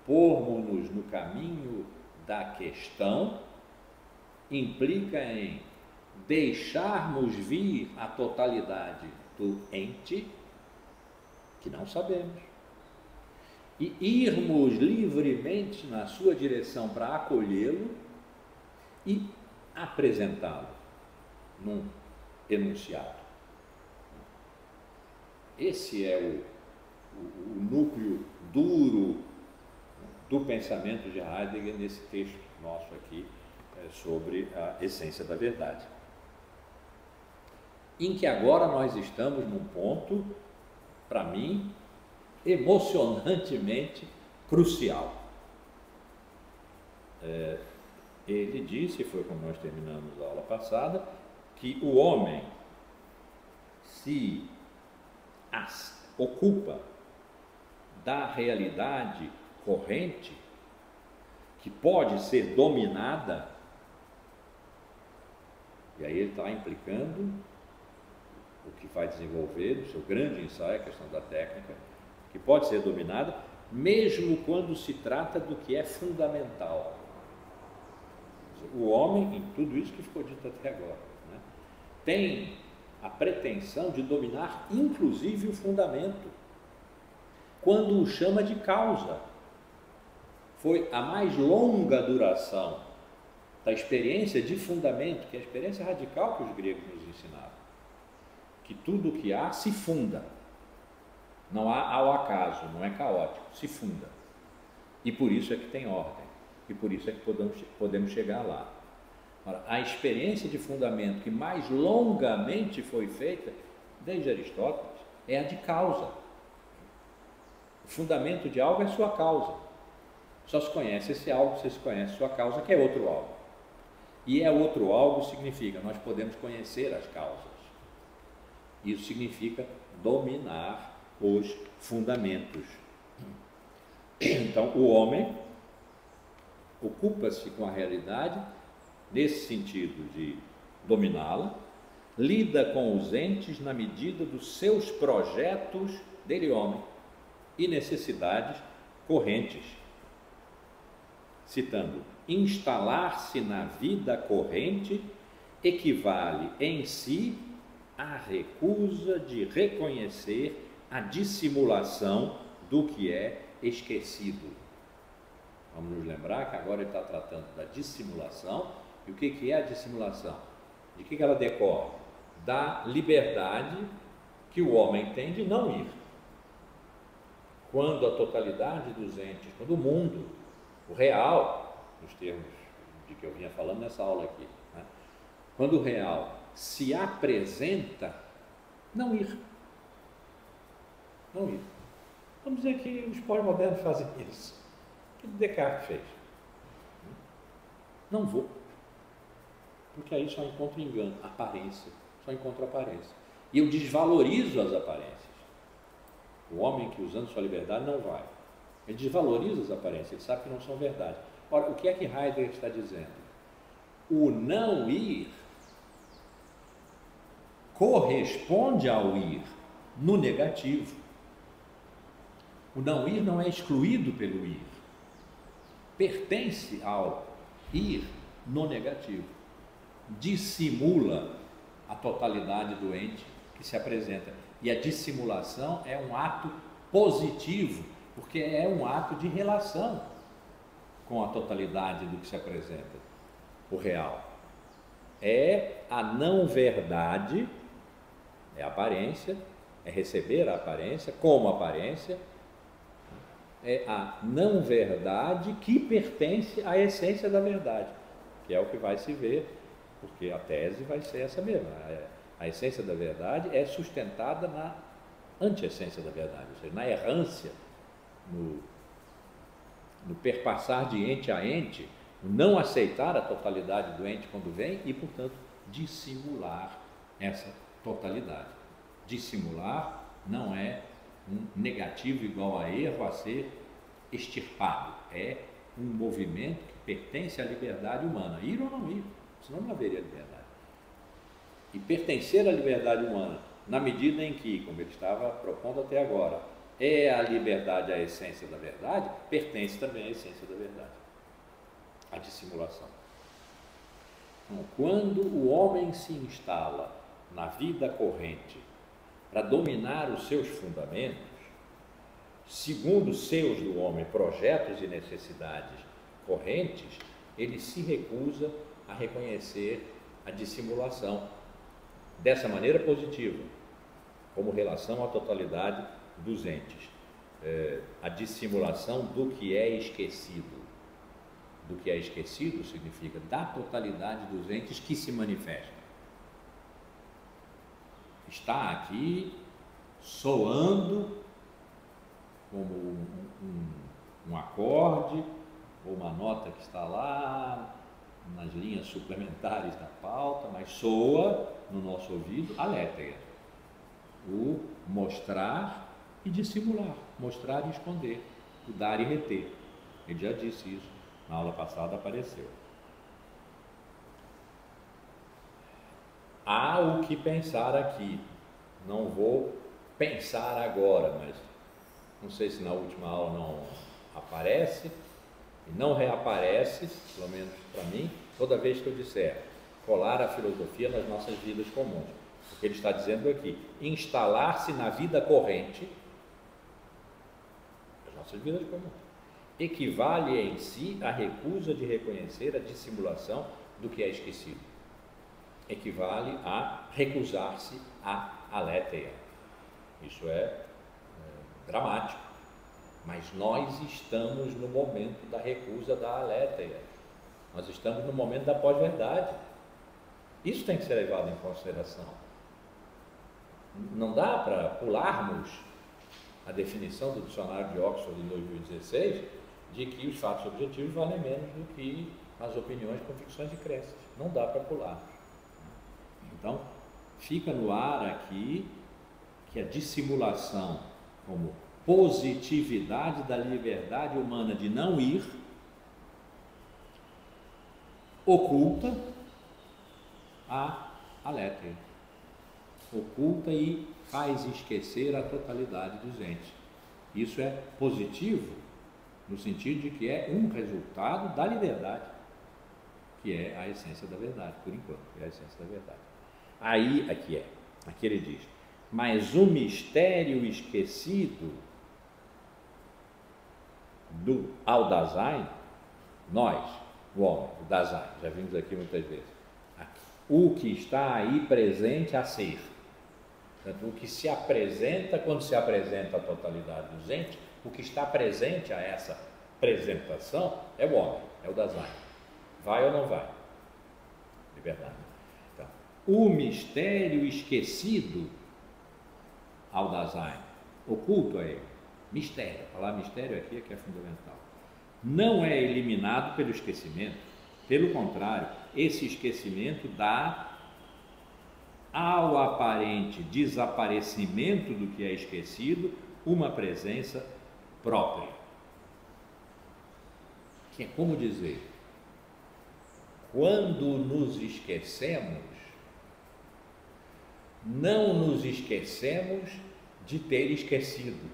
Pormos-nos no caminho da questão implica em deixarmos vir a totalidade do ente que não sabemos e irmos livremente na sua direção para acolhê-lo e apresentá-lo num enunciado. Esse é o núcleo duro do pensamento de Heidegger nesse texto nosso aqui sobre a essência da verdade, em que agora nós estamos num ponto, para mim, emocionantemente crucial. Ele disse, foi como nós terminamos a aula passada, que o homem se ocupa da realidade corrente, que pode ser dominada, e aí ele está implicando o que vai desenvolver no seu grande ensaio, a questão da técnica, que pode ser dominada, mesmo quando se trata do que é fundamental. O homem, em tudo isso que ficou dito até agora, né, tem a pretensão de dominar inclusive o fundamento, quando o chama de causa. Foi a mais longa duração da experiência de fundamento, que é a experiência radical que os gregos nos ensinaram, que tudo o que há se funda, não há ao acaso, não é caótico, se funda, e por isso é que tem ordem, e por isso é que podemos chegar lá. Ora, a experiência de fundamento que mais longamente foi feita, desde Aristóteles, é a de causa. O fundamento de algo é sua causa. Só se conhece esse algo se conhece sua causa, que é outro algo. E é outro algo significa, nós podemos conhecer as causas. Isso significa dominar os fundamentos. Então, o homem ocupa-se com a realidade nesse sentido de dominá-la, lida com os entes na medida dos seus projetos dele homem e necessidades correntes. Citando, instalar-se na vida corrente equivale em si à recusa de reconhecer a dissimulação do que é esquecido. Vamos nos lembrar que agora ele está tratando da dissimulação. E o que é a dissimulação? De que ela decorre? Da liberdade que o homem tem de não ir. Quando a totalidade dos entes, quando o mundo, o real, nos termos de que eu vinha falando nessa aula aqui, né? Quando o real se apresenta, não ir. Não ir. Vamos dizer que os pós-modernos fazem isso. O que Descartes fez? Não vou. Porque aí só encontro engano, aparência. Só encontro aparência. E eu desvalorizo as aparências. O homem que, usando sua liberdade, não vai. Ele desvaloriza as aparências, ele sabe que não são verdade. Ora, o que é que Heidegger está dizendo? O não ir corresponde ao ir no negativo. O não ir não é excluído pelo ir. Pertence ao ir no negativo. Dissimula a totalidade do ente que se apresenta. E a dissimulação é um ato positivo, porque é um ato de relação com a totalidade do que se apresenta, o real. É a não verdade, é a aparência, é receber a aparência como aparência, é a não verdade que pertence à essência da verdade, que é o que vai se ver, porque a tese vai ser essa mesma. A essência da verdade é sustentada na anti-essência da verdade, ou seja, na errância, no perpassar de ente a ente, no não aceitar a totalidade do ente quando vem e, portanto, dissimular essa totalidade. Dissimular não é um negativo igual a erro a ser extirpado, é um movimento que pertence à liberdade humana, ir ou não ir, senão não haveria liberdade. E pertencer à liberdade humana, na medida em que, como ele estava propondo até agora, é a liberdade a essência da verdade, pertence também à essência da verdade, a dissimulação. Então, quando o homem se instala na vida corrente para dominar os seus fundamentos, segundo os seus do homem projetos e necessidades correntes, ele se recusa a reconhecer a dissimulação dessa maneira positiva, como relação à totalidade dos entes, a dissimulação do que é esquecido. Do que é esquecido significa da totalidade dos entes que se manifestam. Está aqui soando como um acorde ou uma nota que está lá nas linhas suplementares da pauta, mas soa no nosso ouvido a letra. O mostrar e dissimular, mostrar e esconder, o dar e reter. Ele já disse isso, na aula passada apareceu. Há o que pensar aqui, não vou pensar agora, mas não sei se na última aula não aparece, e não reaparece, pelo menos para mim, toda vez que eu disser colar a filosofia nas nossas vidas comuns. O que ele está dizendo aqui, instalar-se na vida corrente, as nossas vidas comuns, equivale em si à recusa de reconhecer a dissimulação do que é esquecido. Equivale a recusar-se à aletheia. Isso é dramático, mas nós estamos no momento da recusa da aletheia. Nós estamos no momento da pós-verdade. Isso tem que ser levado em consideração. Não dá para pularmos a definição do dicionário de Oxford de 2016 de que os fatos objetivos valem menos do que as opiniões, convicções e crenças. Não dá para pular. Então, fica no ar aqui que a dissimulação como positividade da liberdade humana de não ir oculta a aletheia, oculta e faz esquecer a totalidade dos entes. Isso é positivo, no sentido de que é um resultado da liberdade, que é a essência da verdade, por enquanto, é a essência da verdade. Aí, aqui ele diz, mas o mistério esquecido do Al-Dasein, nós, o homem, o Dasein, já vimos aqui muitas vezes, o que está aí presente a ser. Portanto, o que se apresenta, quando se apresenta a totalidade dos entes, o que está presente a essa apresentação é o homem, é o Dasein. Vai ou não vai? Liberdade. Então, o mistério esquecido ao Dasein, oculto a ele, mistério, falar mistério aqui é que é fundamental, não é eliminado pelo esquecimento, pelo contrário, esse esquecimento dá ao aparente desaparecimento do que é esquecido uma presença própria, que é como dizer, quando nos esquecemos, não nos esquecemos de ter esquecido,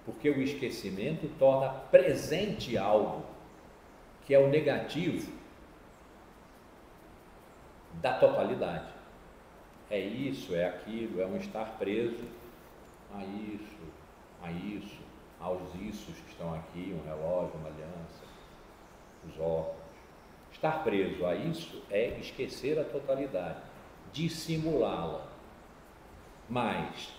porque o esquecimento torna presente algo que é o negativo da totalidade. É isso, é aquilo, é um estar preso a isso, aos issos que estão aqui, um relógio, uma aliança, os óculos. Estar preso a isso é esquecer a totalidade, dissimulá-la. Mas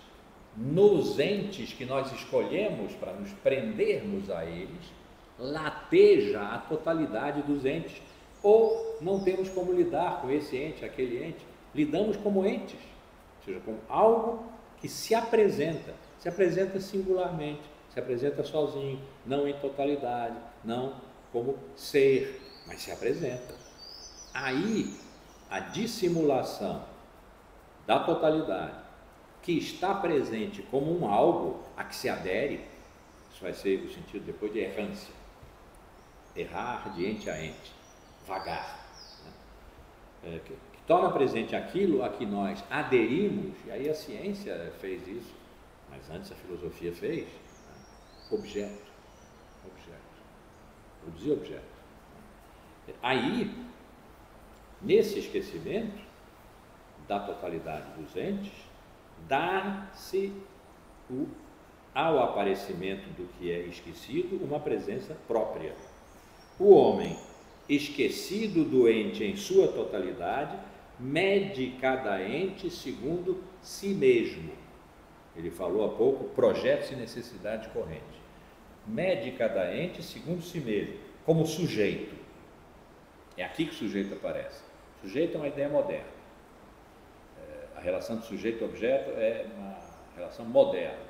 nos entes que nós escolhemos para nos prendermos a eles, lateja a totalidade dos entes, ou não temos como lidar com esse ente, aquele ente, lidamos como entes, ou seja, como algo que se apresenta singularmente, se apresenta sozinho, não em totalidade, não como ser, mas se apresenta. Aí, a dissimulação da totalidade, que está presente como um algo a que se adere, isso vai ser o sentido depois de errância, errar de ente a ente, vagar, né? Que torna presente aquilo a que nós aderimos, e aí a ciência fez isso, mas antes a filosofia fez, né? Objeto, produzir objeto. Aí, nesse esquecimento da totalidade dos entes, dá-se ao aparecimento do que é esquecido uma presença própria. O homem, esquecido do ente em sua totalidade, mede cada ente segundo si mesmo. Ele falou há pouco, projetos e necessidade corrente. Mede cada ente segundo si mesmo, como sujeito. É aqui que o sujeito aparece. O sujeito é uma ideia moderna. A relação de sujeito-objeto é uma relação moderna.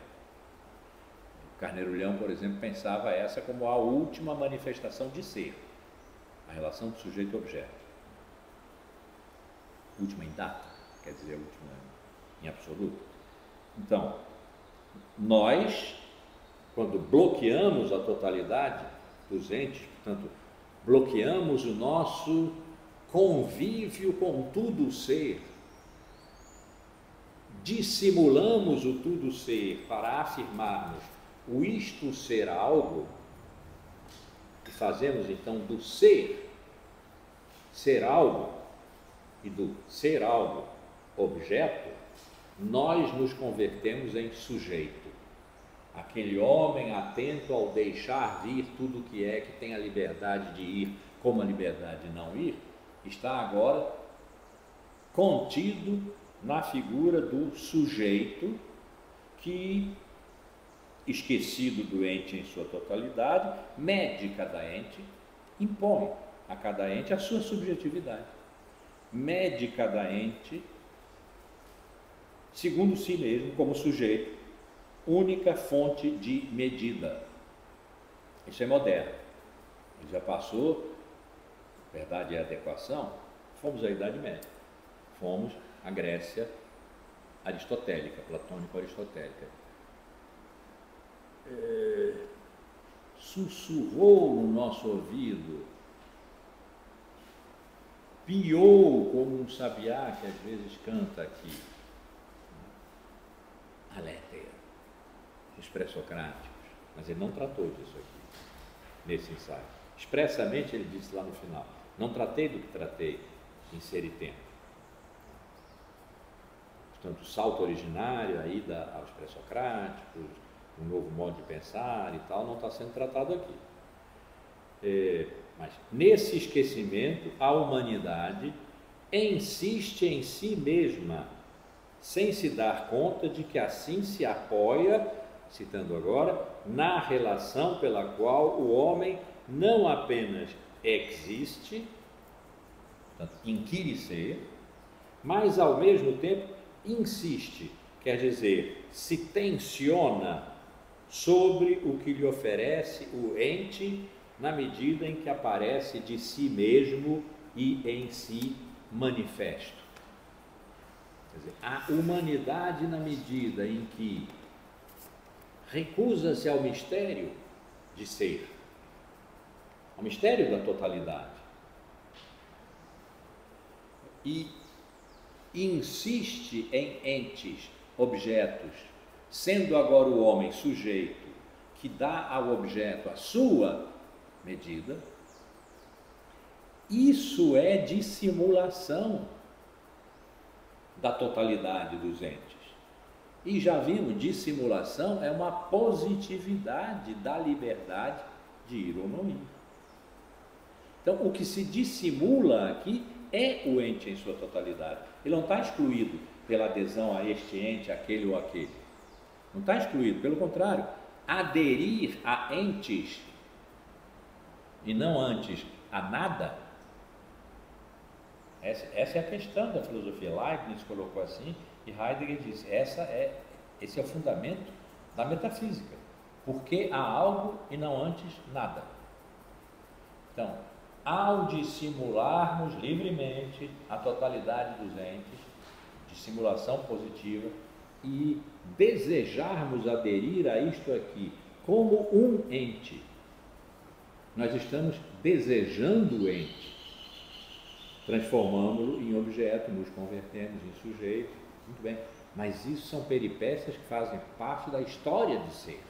O Carneiro-Leão, por exemplo, pensava essa como a última manifestação de ser. A relação de sujeito-objeto. Última em data, quer dizer, última em absoluto. Então, nós, quando bloqueamos a totalidade dos entes, portanto, bloqueamos o nosso convívio com tudo ser, dissimulamos o tudo ser para afirmarmos o isto ser algo, e fazemos então do ser algo, e do ser algo objeto, nós nos convertemos em sujeito. Aquele homem atento ao deixar vir tudo que é, que tem a liberdade de ir, como a liberdade de não ir, está agora contido na figura do sujeito que, esquecido do ente em sua totalidade, mede cada ente, impõe a cada ente a sua subjetividade. Mede cada ente segundo si mesmo, como sujeito, única fonte de medida. Isso é moderno. Ele já passou, verdade é adequação, fomos à Idade Média, fomos à Grécia aristotélica, platônico-aristotélica. Sussurrou no nosso ouvido, piou como um sabiá que às vezes canta aqui, aletheia, os pré-socráticos, mas ele não tratou disso aqui, nesse ensaio. Expressamente ele disse lá no final, não tratei do que tratei em Ser e Tempo. Portanto, o salto originário, a ida aos pré-socráticos, um novo modo de pensar e tal, não está sendo tratado aqui. Mas nesse esquecimento, a humanidade insiste em si mesma, sem se dar conta de que assim se apoia, citando agora, na relação pela qual o homem não apenas existe, portanto, inquire ser, mas ao mesmo tempo insiste, quer dizer, se tensiona sobre o que lhe oferece o ente na medida em que aparece de si mesmo e em si manifesto. Quer dizer, a humanidade, na medida em que recusa-se ao mistério de ser, ao mistério da totalidade, e insiste em entes, objetos, sendo agora o homem sujeito que dá ao objeto a sua medida, isso é dissimulação da totalidade dos entes. E já vimos, dissimulação é uma positividade da liberdade de ir ou não ir. Então, o que se dissimula aqui é o ente em sua totalidade. Ele não está excluído pela adesão a este ente, aquele ou aquele. Não está excluído, pelo contrário, aderir a entes e não antes a nada, essa é a questão da filosofia. Leibniz colocou assim e Heidegger disse, esse é o fundamento da metafísica, porque há algo e não antes nada. Então, ao dissimularmos livremente a totalidade dos entes, dissimulação positiva, e desejarmos aderir a isto aqui como um ente, nós estamos desejando o ente, transformando-lo em objeto, nos convertemos em sujeito, muito bem, mas isso são peripécias que fazem parte da história de ser.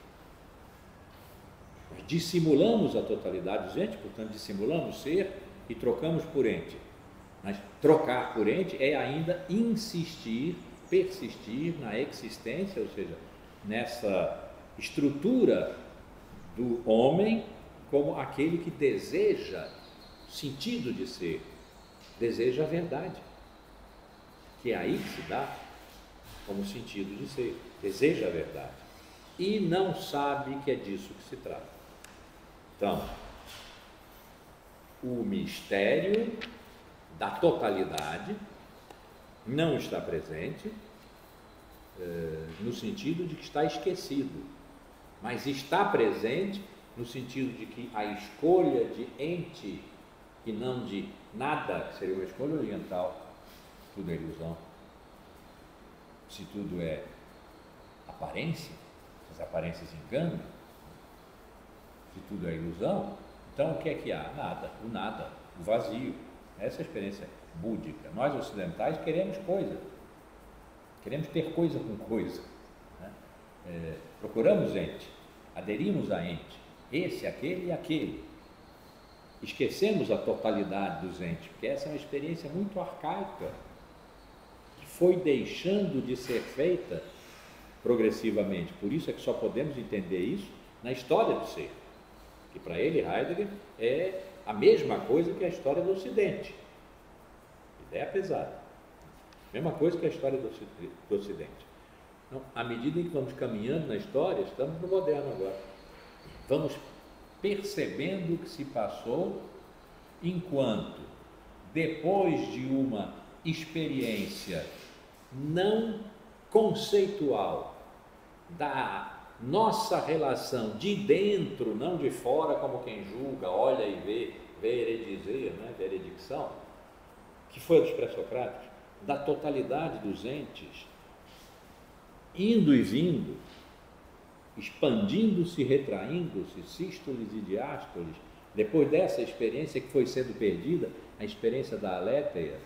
Nós dissimulamos a totalidade dos entes, portanto dissimulamos ser e trocamos por ente. Mas trocar por ente é ainda insistir, persistir na existência, ou seja, nessa estrutura do homem como aquele que deseja sentido de ser, deseja a verdade, que é aí que se dá como sentido de ser, deseja a verdade e não sabe que é disso que se trata. Então, o mistério da totalidade não está presente no sentido de que está esquecido, mas está presente no sentido de que a escolha de ente e não de nada, que seria uma escolha oriental, tudo é ilusão. Se tudo é aparência, se as aparências enganam, se tudo é ilusão, então o que é que há? Nada, o vazio. Essa é a experiência búdica. Nós ocidentais queremos coisa, queremos ter coisa com coisa, né? Procuramos ente, aderimos a ente, esse, aquele e aquele. Esquecemos a totalidade dos entes, porque essa é uma experiência muito arcaica, que foi deixando de ser feita progressivamente. Por isso é que só podemos entender isso na história do ser, que para ele, Heidegger, é a mesma coisa que a história do Ocidente. Ideia pesada. Mesma coisa que a história do Ocidente. Então, à medida em que vamos caminhando na história, estamos no moderno agora. Vamos percebendo o que se passou, enquanto, depois de uma experiência não conceitual da nossa relação de dentro, não de fora, como quem julga, olha e vê, veredizer, né? Veredicção, que foi a dos pré-socráticos, da totalidade dos entes, indo e vindo, expandindo-se, retraindo-se, sístoles e diástoles, depois dessa experiência que foi sendo perdida, a experiência da aletheia,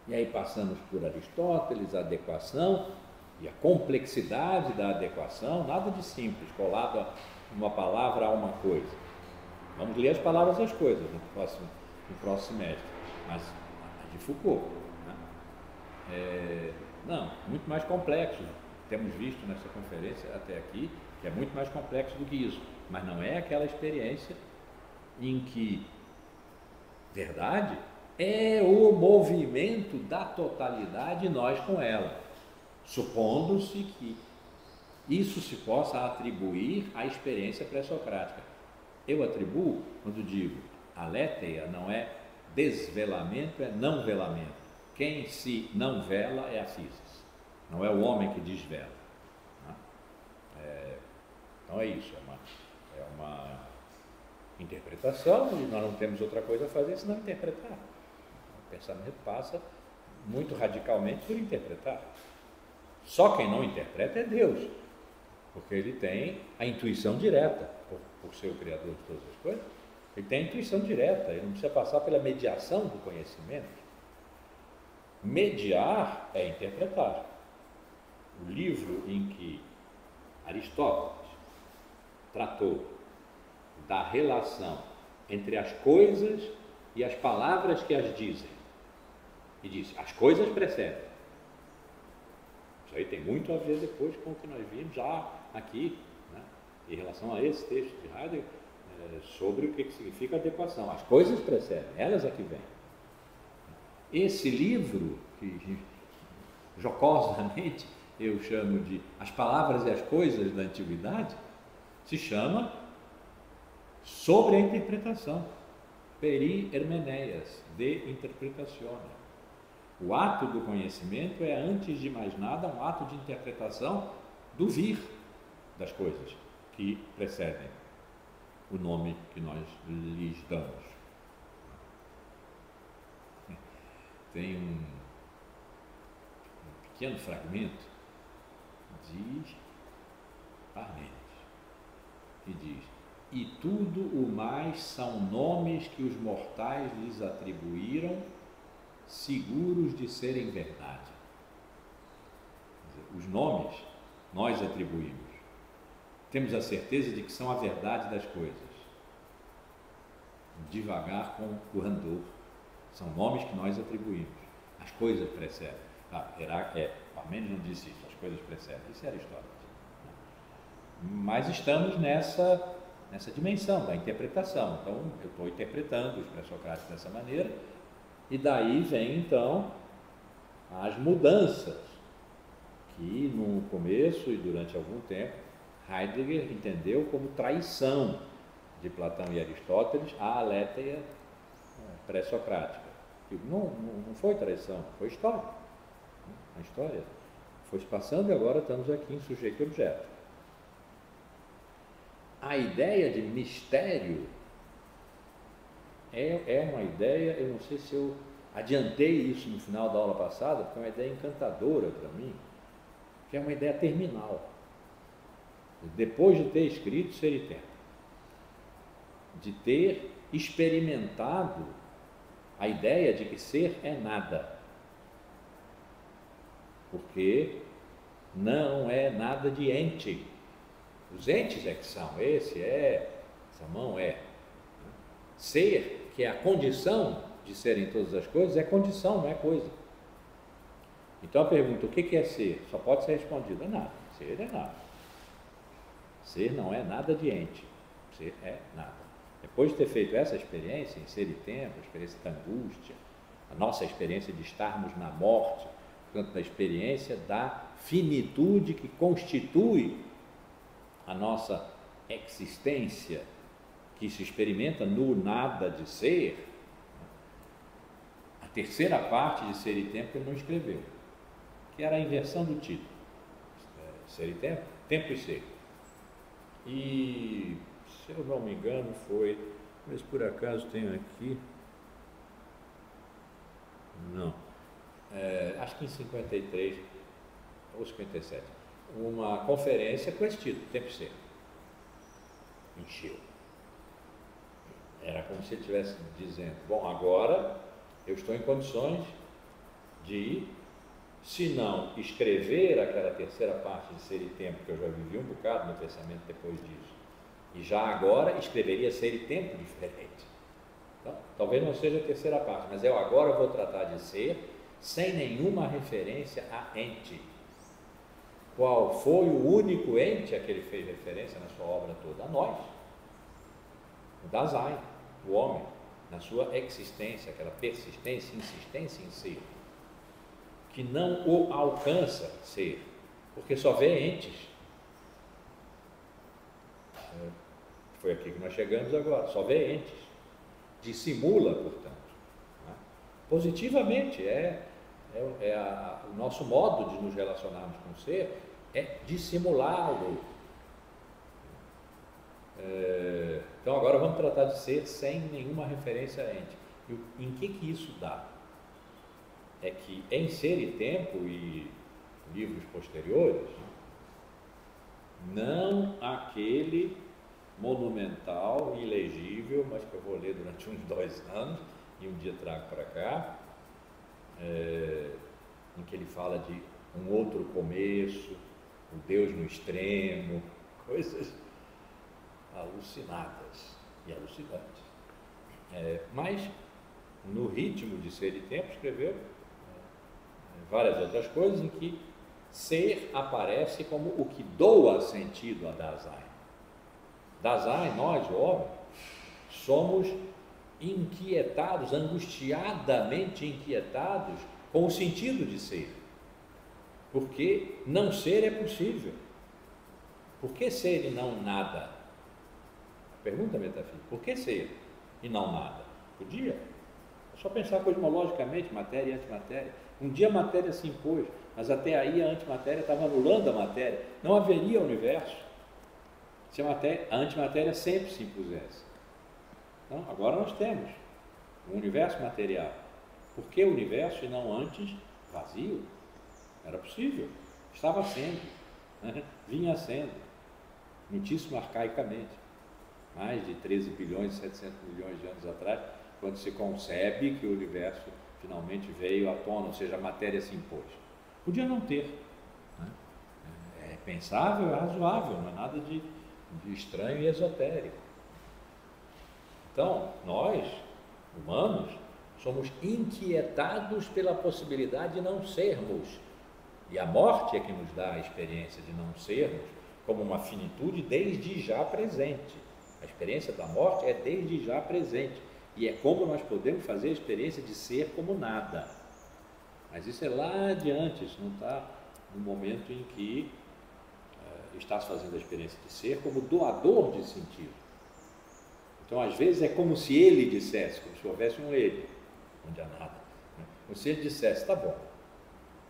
e aí passamos por Aristóteles, a adequação, E a complexidade da adequação, nada de simples, colado a uma palavra a uma coisa. Vamos ler as palavras e as coisas no próximo semestre, mas a de Foucault. Né? Não, muito mais complexo. Temos visto nessa conferência até aqui que é muito mais complexo do que isso, mas não é aquela experiência em que verdade é o movimento da totalidade e nós com ela, supondo-se que isso se possa atribuir à experiência pré-socrática. Eu atribuo, quando digo aletheia, não é desvelamento, é não velamento. Quem se não vela é a physis, não é o homem que desvela. Então é isso, é uma interpretação e nós não temos outra coisa a fazer senão interpretar. O pensamento passa muito radicalmente por interpretar. Só quem não interpreta é Deus, porque ele tem a intuição direta, por ser o Criador de todas as coisas, ele tem a intuição direta, ele não precisa passar pela mediação do conhecimento. Mediar é interpretar. O livro em que Aristóteles tratou da relação entre as coisas e as palavras que as dizem, e disse, as coisas precedem. Isso aí tem muito a ver depois com o que nós vimos já aqui, né, em relação a esse texto de Heidegger, sobre o que significa adequação. As coisas precedem, elas é que vêm. Esse livro, que jocosamente eu chamo de As Palavras e as Coisas da Antiguidade, se chama Sobre a Interpretação, Peri Hermeneias, de Interpretatione. O ato do conhecimento é, antes de mais nada, um ato de interpretação do vir das coisas que precedem o nome que nós lhes damos. Tem um pequeno fragmento de Parmênides que diz: e tudo o mais são nomes que os mortais lhes atribuíram, seguros de serem verdade. Os nomes nós atribuímos, temos a certeza de que são a verdade das coisas. Devagar com o Randor, são nomes que nós atribuímos. As coisas precedem. Parmênides não disse isso, as coisas precedem, isso é Aristóteles. Mas estamos nessa dimensão da interpretação. Então, eu estou interpretando os pré-socráticos dessa maneira, e daí vem, então, as mudanças, que no começo e durante algum tempo, Heidegger entendeu como traição de Platão e Aristóteles à aletheia pré-socrática. Não foi traição, foi história. A história foi se passando e agora estamos aqui em sujeito e objeto. A ideia de mistério é uma ideia, eu não sei se eu adiantei isso no final da aula passada, porque é uma ideia encantadora para mim, que é uma ideia terminal. Depois de ter escrito Ser e Tempo, de ter experimentado a ideia de que ser é nada, porque não é nada de ente. Os entes é que são, essa mão é. Ser, que é a condição de serem todas as coisas, é condição, não é coisa. Então a pergunta, o que é ser? Só pode ser respondida, nada. Ser é nada. Ser não é nada de ente. Ser é nada. Depois de ter feito essa experiência em Ser e Tempo, a experiência da angústia, a nossa experiência de estarmos na morte, portanto, da experiência da finitude que constitui a nossa existência, que se experimenta no nada de ser, a terceira parte de Ser e Tempo ele não escreveu, que era a inversão do título. Ser e Tempo, Tempo e Ser. E, se eu não me engano, foi, mas por acaso tenho aqui, não, acho que em 53 ou 57, uma conferência com esse título, Tempo e Ser. Encheu. Era como se ele estivesse dizendo, bom, agora eu estou em condições de se não escrever aquela terceira parte de Ser e Tempo, que eu já vivi um bocado no pensamento depois disso, e já agora escreveria Ser e Tempo diferente. Então, talvez não seja a terceira parte, mas eu agora vou tratar de ser sem nenhuma referência a ente. Qual foi o único ente a que ele fez referência na sua obra toda? A nós, o Dasein, o homem, na sua existência, aquela persistência, insistência em ser, que não o alcança ser, porque só vê entes. Foi aqui que nós chegamos agora, só vê entes, dissimula, portanto. Positivamente, o nosso modo de nos relacionarmos com o ser é dissimulá-lo. Então agora vamos tratar de ser sem nenhuma referência a ente. E em que isso dá? É que em Ser e Tempo e livros posteriores, não aquele monumental e ilegível, mas que eu vou ler durante uns 2 anos e um dia trago para cá, em que ele fala de um outro começo, o Deus no extremo, coisas alucinadas e alucinantes. Mas no ritmo de Ser e Tempo escreveu várias outras coisas em que ser aparece como o que doa sentido a Dasein. Dasein, nós, o homem, somos inquietados, angustiadamente inquietados com o sentido de ser, porque não ser é possível. Por que ser e não nada? Pergunta metafísica, por que ser e não nada? Podia, é só pensar cosmologicamente, matéria e antimatéria. Um dia a matéria se impôs, mas até aí a antimatéria estava anulando a matéria, não haveria universo se a antimatéria sempre se impusesse. Então, agora nós temos um universo material. Por que o universo e não antes vazio? Era possível, estava sendo, vinha sendo, muitíssimo arcaicamente, mais de 13 bilhões e 700 milhões de anos atrás, quando se concebe que o universo finalmente veio à tona, ou seja, a matéria se impôs. Podia não ter, é pensável, é razoável, não é nada de estranho e esotérico. Então, nós, humanos, somos inquietados pela possibilidade de não sermos, e a morte é que nos dá a experiência de não sermos como uma finitude desde já presente. A experiência da morte é desde já presente, e é como nós podemos fazer a experiência de ser como nada. Mas isso é lá adiante, isso não está no momento em que estás fazendo a experiência de ser como doador de sentido. Então, às vezes, é como se ele dissesse, como se houvesse um ele, onde há nada. Como se ele dissesse, tá bom,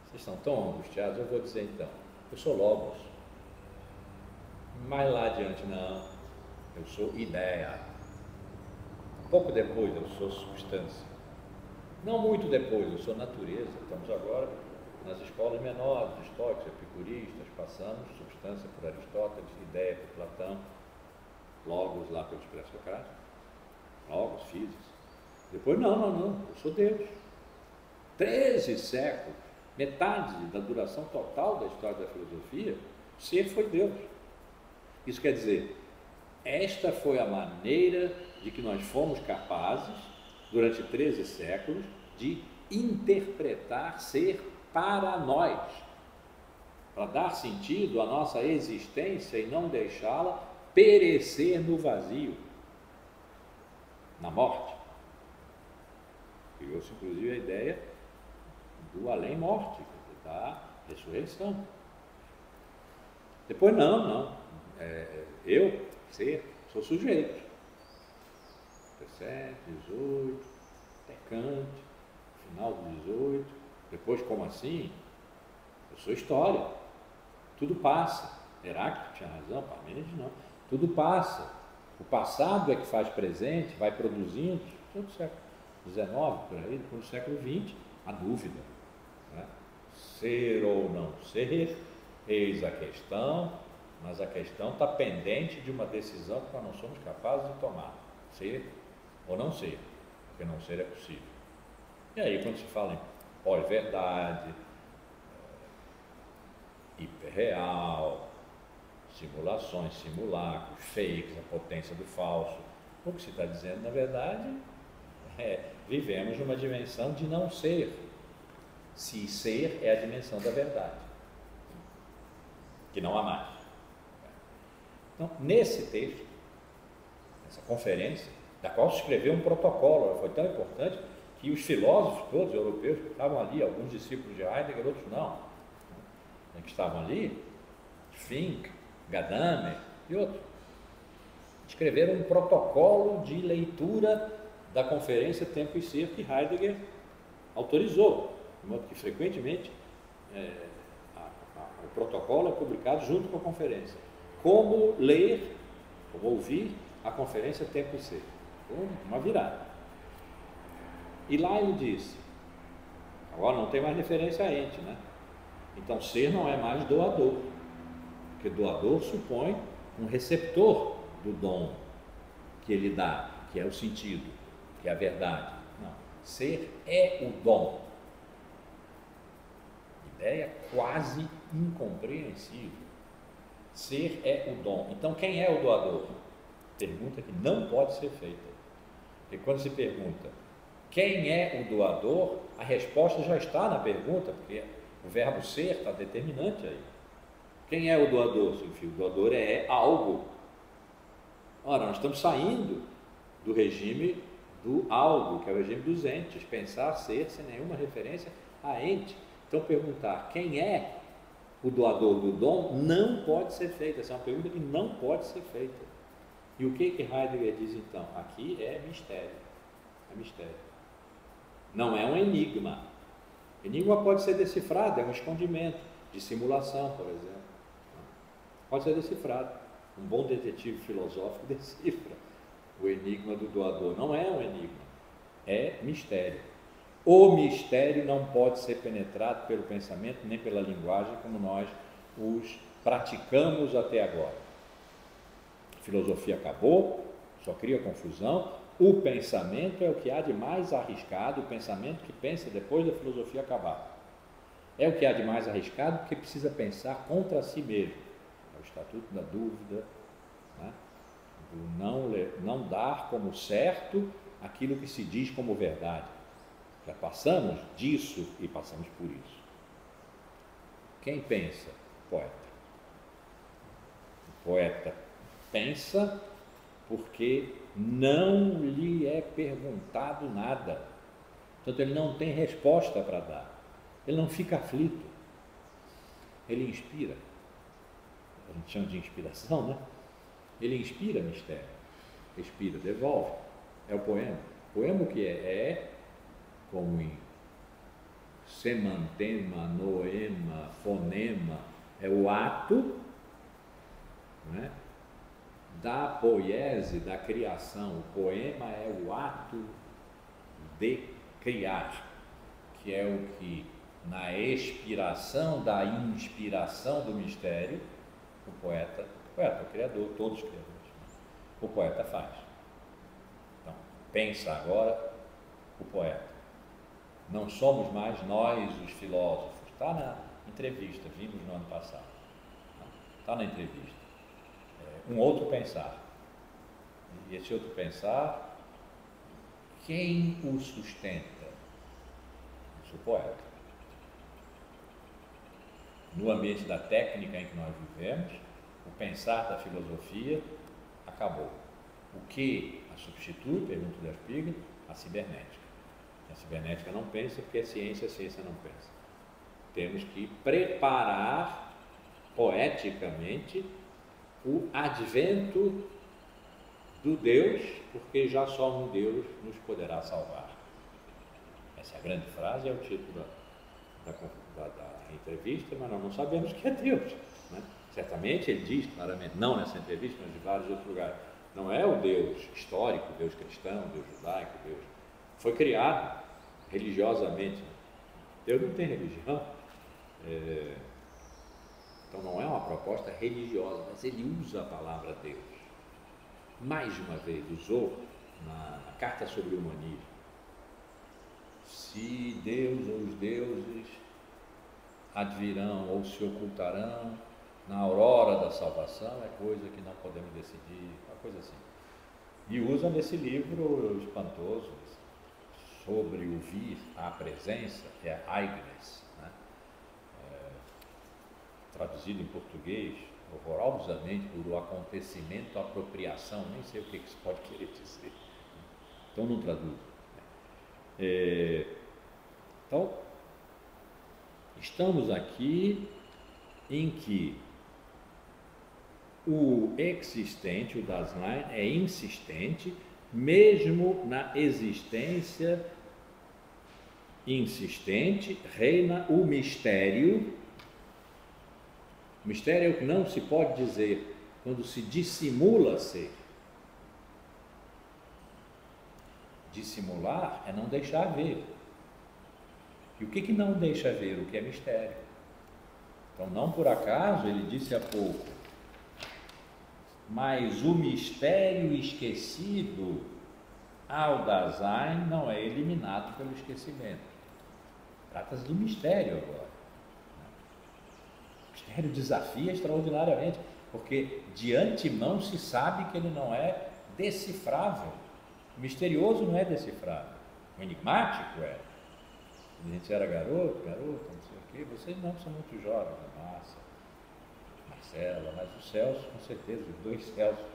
vocês estão tão angustiados, eu vou dizer então, eu sou Logos. Mais lá adiante, não, eu sou ideia. Pouco depois, eu sou substância. Não muito depois, eu sou natureza. Estamos agora nas escolas menores, estoicos, epicuristas, passamos substância por Aristóteles, ideia por Platão, Logos lá pelos pré-socráticos, Logos, físicos. Depois, não, eu sou Deus. 13 séculos, metade da duração total da história da filosofia, ser foi Deus. Isso quer dizer, esta foi a maneira de que nós fomos capazes, durante 13 séculos, de interpretar ser para nós, para dar sentido à nossa existência e não deixá-la perecer no vazio, na morte. Criou-se inclusive a ideia do além-morte, da ressurreição. Depois eu, ser, sou sujeito. 17, 18, até Kant, final do 18, depois como assim? Eu sou história, tudo passa. Heráclito tinha razão, Parmênides não. Tudo passa. O passado é que faz presente, vai produzindo, todo o século XIX, por aí, depois do século XX, a dúvida. Né? Ser ou não ser, eis a questão, mas a questão está pendente de uma decisão que nós não somos capazes de tomar. Ser ou não ser, porque não ser é possível. E aí, quando se fala em pós-verdade, hiperreal, simulações, simulacros, fakes, a potência do falso. O que se está dizendo, na verdade, vivemos numa dimensão de não ser, se ser é a dimensão da verdade, que não há mais. Então, nesse texto, nessa conferência, da qual se escreveu um protocolo, ela foi tão importante que os filósofos todos europeus que estavam ali, alguns discípulos de Heidegger, outros não, que estavam ali, Fink, Gadamer e outros, escreveram um protocolo de leitura da conferência Tempo e Ser que Heidegger autorizou, de modo que frequentemente o protocolo é publicado junto com a conferência. Como ler, como ouvir a conferência Tempo e Ser. Uma virada. E lá ele disse, agora não tem mais referência a ente, né? Então ser não é mais doador, porque doador supõe um receptor do dom que ele dá, que é o sentido, que é a verdade. Não, ser é o dom. Ideia quase incompreensível. Ser é o dom. Então quem é o doador? Pergunta que não pode ser feita. Porque quando se pergunta quem é o doador, a resposta já está na pergunta, porque o verbo ser está determinante aí. Quem é o doador, seu filho? O doador é algo. Ora, nós estamos saindo do regime do algo, que é o regime dos entes, pensar ser sem nenhuma referência a ente. Então perguntar quem é o doador do dom não pode ser feita. Essa é uma pergunta que não pode ser feita. E o que Heidegger diz então? Aqui é mistério. É mistério. Não é um enigma. Enigma pode ser decifrado, é um escondimento de simulação, por exemplo. Pode ser decifrado. Um bom detetive filosófico decifra o enigma do doador. Não é um enigma, é mistério. O mistério não pode ser penetrado pelo pensamento nem pela linguagem como nós os praticamos até agora. A filosofia acabou, só cria confusão. O pensamento é o que há de mais arriscado, o pensamento que pensa depois da filosofia acabar. É o que há de mais arriscado porque precisa pensar contra si mesmo. É o estatuto da dúvida, né? Do não dar como certo aquilo que se diz como verdade. Já passamos disso e passamos por isso. Quem pensa? Poeta. O poeta pensa porque não lhe é perguntado nada. Portanto, ele não tem resposta para dar. Ele não fica aflito. Ele inspira. A gente chama de inspiração, né? Ele inspira mistério. Respira, devolve. É o poema. O poema o que é como em semantema, noema, fonema, é o ato, né, da poiese, da criação. O poema é o ato de criar, que é o que, na expiração da inspiração do mistério, o poeta, o criador, todos os criadores, o poeta faz. Então, pensa agora o poeta. Não somos mais nós os filósofos. Está na entrevista, vimos no ano passado. Está na entrevista. Um outro pensar. E esse outro pensar, quem o sustenta? O poeta. No ambiente da técnica em que nós vivemos, o pensar da filosofia acabou. O que a substitui, pergunta o Spiegelman, a cibernética. A cibernética não pensa porque a ciência não pensa. Temos que preparar poeticamente o advento do Deus, porque já só um Deus nos poderá salvar. Essa é a grande frase, é o título da entrevista, mas nós não sabemos que é Deus, né? Certamente ele diz claramente, não nessa entrevista, mas em vários outros lugares, não é o Deus histórico, Deus cristão, Deus judaico, Deus foi criado religiosamente. Deus não tem religião, então não é uma proposta religiosa, mas ele usa a palavra Deus. Mais uma vez usou na Carta sobre o Humanismo. Se Deus ou os deuses advirão ou se ocultarão na aurora da salvação, é coisa que não podemos decidir, uma coisa assim. E usa nesse livro espantoso sobre o vir à presença, que é Eignes, né? Traduzido em português horrorosamente por o acontecimento, apropriação, nem sei o que isso pode querer dizer, então não traduzo. Então, estamos aqui em que o existente, o Dasein, é insistente, mesmo na existência insistente, reina o mistério. O mistério é o que não se pode dizer quando se dissimula ser. Dissimular é não deixar ver. E o que não deixa ver? O que é mistério. Então, não por acaso, ele disse há pouco, mas o mistério esquecido ao Dasein não é eliminado pelo esquecimento. Trata-se do mistério agora. O mistério desafia extraordinariamente, porque de antemão se sabe que ele não é decifrável. O misterioso não é decifrável. O enigmático é. A gente era garoto, não sei o quê. Vocês não são muito jovens, a Márcia, Marcela, mas o Celso, com certeza, os dois Celso,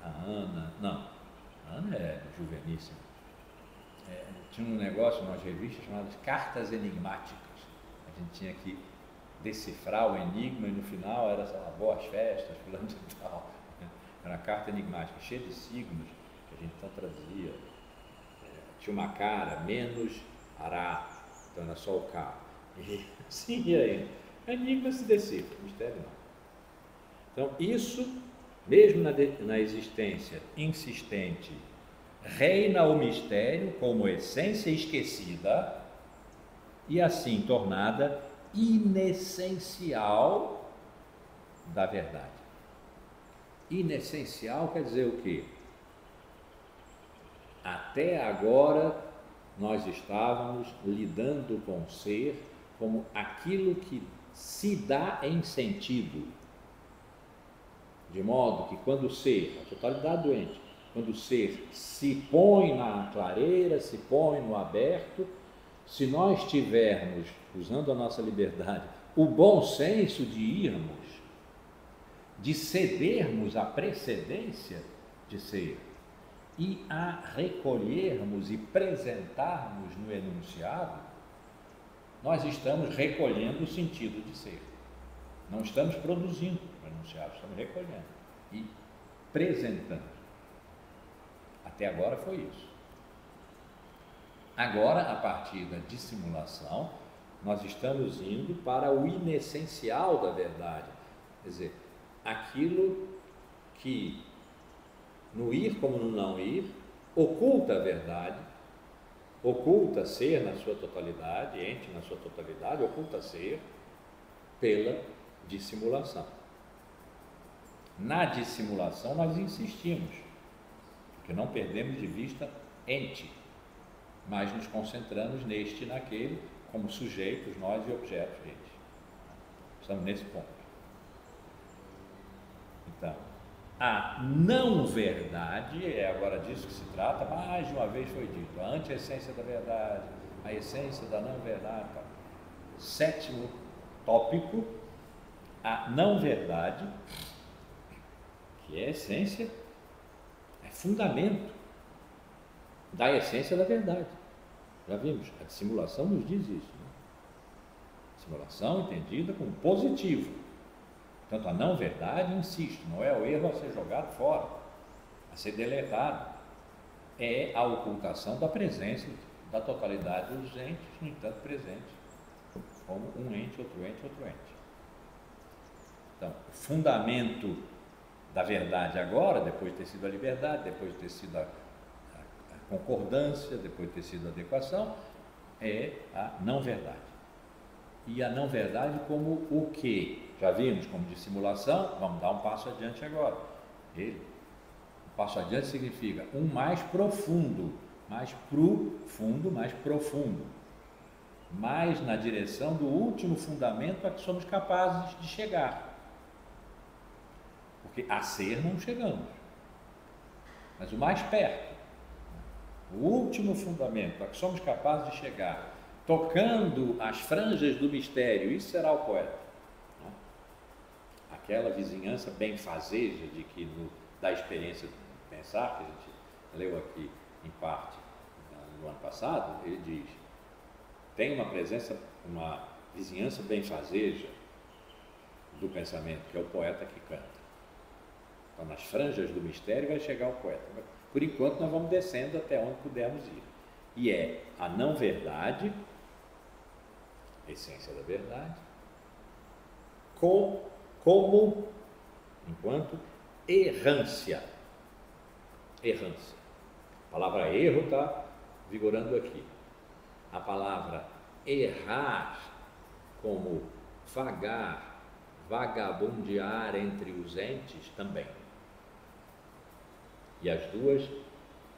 a Ana, não, a Ana é juveníssima. Tinha um negócio, umas revistas chamadas Cartas Enigmáticas. A gente tinha que decifrar o enigma e no final era, sei lá, boas festas, fulano de tal. Era uma carta enigmática, cheia de signos, que a gente então traduzia. Tinha uma cara, menos ará, então era só o K. E assim ia aí. Enigma se decifra, mistério não. Então, isso, mesmo na existência insistente, reina o mistério como essência esquecida e assim tornada inessencial da verdade. Inessencial quer dizer o quê? Até agora nós estávamos lidando com o ser como aquilo que se dá em sentido, de modo que quando o ser, a totalidade do ente, quando o ser se põe na clareira, se põe no aberto, se nós tivermos, usando a nossa liberdade, o bom senso de irmos, de cedermos à precedência de ser e a recolhermos e presentarmos no enunciado, nós estamos recolhendo o sentido de ser. Não estamos produzindo o enunciado, estamos recolhendo e apresentando. Até agora foi isso. Agora, a partir da dissimulação, nós estamos indo para o inessencial da verdade, quer dizer, aquilo que no ir como no não ir, oculta a verdade, oculta ser na sua totalidade, ente na sua totalidade, oculta ser pela dissimulação. Na dissimulação nós insistimos, porque não perdemos de vista ente, mas nos concentramos neste e naquele, como sujeitos, nós e objetos deles. Estamos nesse ponto. Então, a não-verdade, é agora disso que se trata, mais de uma vez foi dito, a anti-essência da verdade, a essência da não-verdade. Sétimo tópico, a não-verdade, que é a essência, é fundamento da essência da verdade. Já vimos, a dissimulação nos diz isso. Né? Dissimulação entendida como positivo. Portanto, a não-verdade, insisto, não é o erro a ser jogado fora, a ser deletado. É a ocultação da presença da totalidade dos entes, no entanto, presentes, como um ente, outro ente, outro ente. Então, o fundamento da verdade agora, depois de ter sido a liberdade, depois de ter sido a concordância, depois de ter sido a adequação, é a não-verdade. E a não-verdade como o quê? Já vimos como dissimulação, vamos dar um passo adiante agora. Um passo adiante significa um mais profundo, mais profundo, mais profundo. mas na direção do último fundamento a que somos capazes de chegar. Porque a ser não chegamos, mas o mais perto, o último fundamento a que somos capazes de chegar, tocando as franjas do mistério, isso será o poeta. Aquela vizinhança benfazeja de que da experiência de pensar, que a gente leu aqui em parte no ano passado, ele diz: tem uma vizinhança benfazeja do pensamento, que é o poeta que canta. Então, nas franjas do mistério vai chegar o poeta. Mas, por enquanto, nós vamos descendo até onde pudermos ir. E é a não-verdade, a essência da verdade, como, enquanto errância. Errância. A palavra erro está vigorando aqui. A palavra errar, como vagar, vagabundear entre os entes, também. E as duas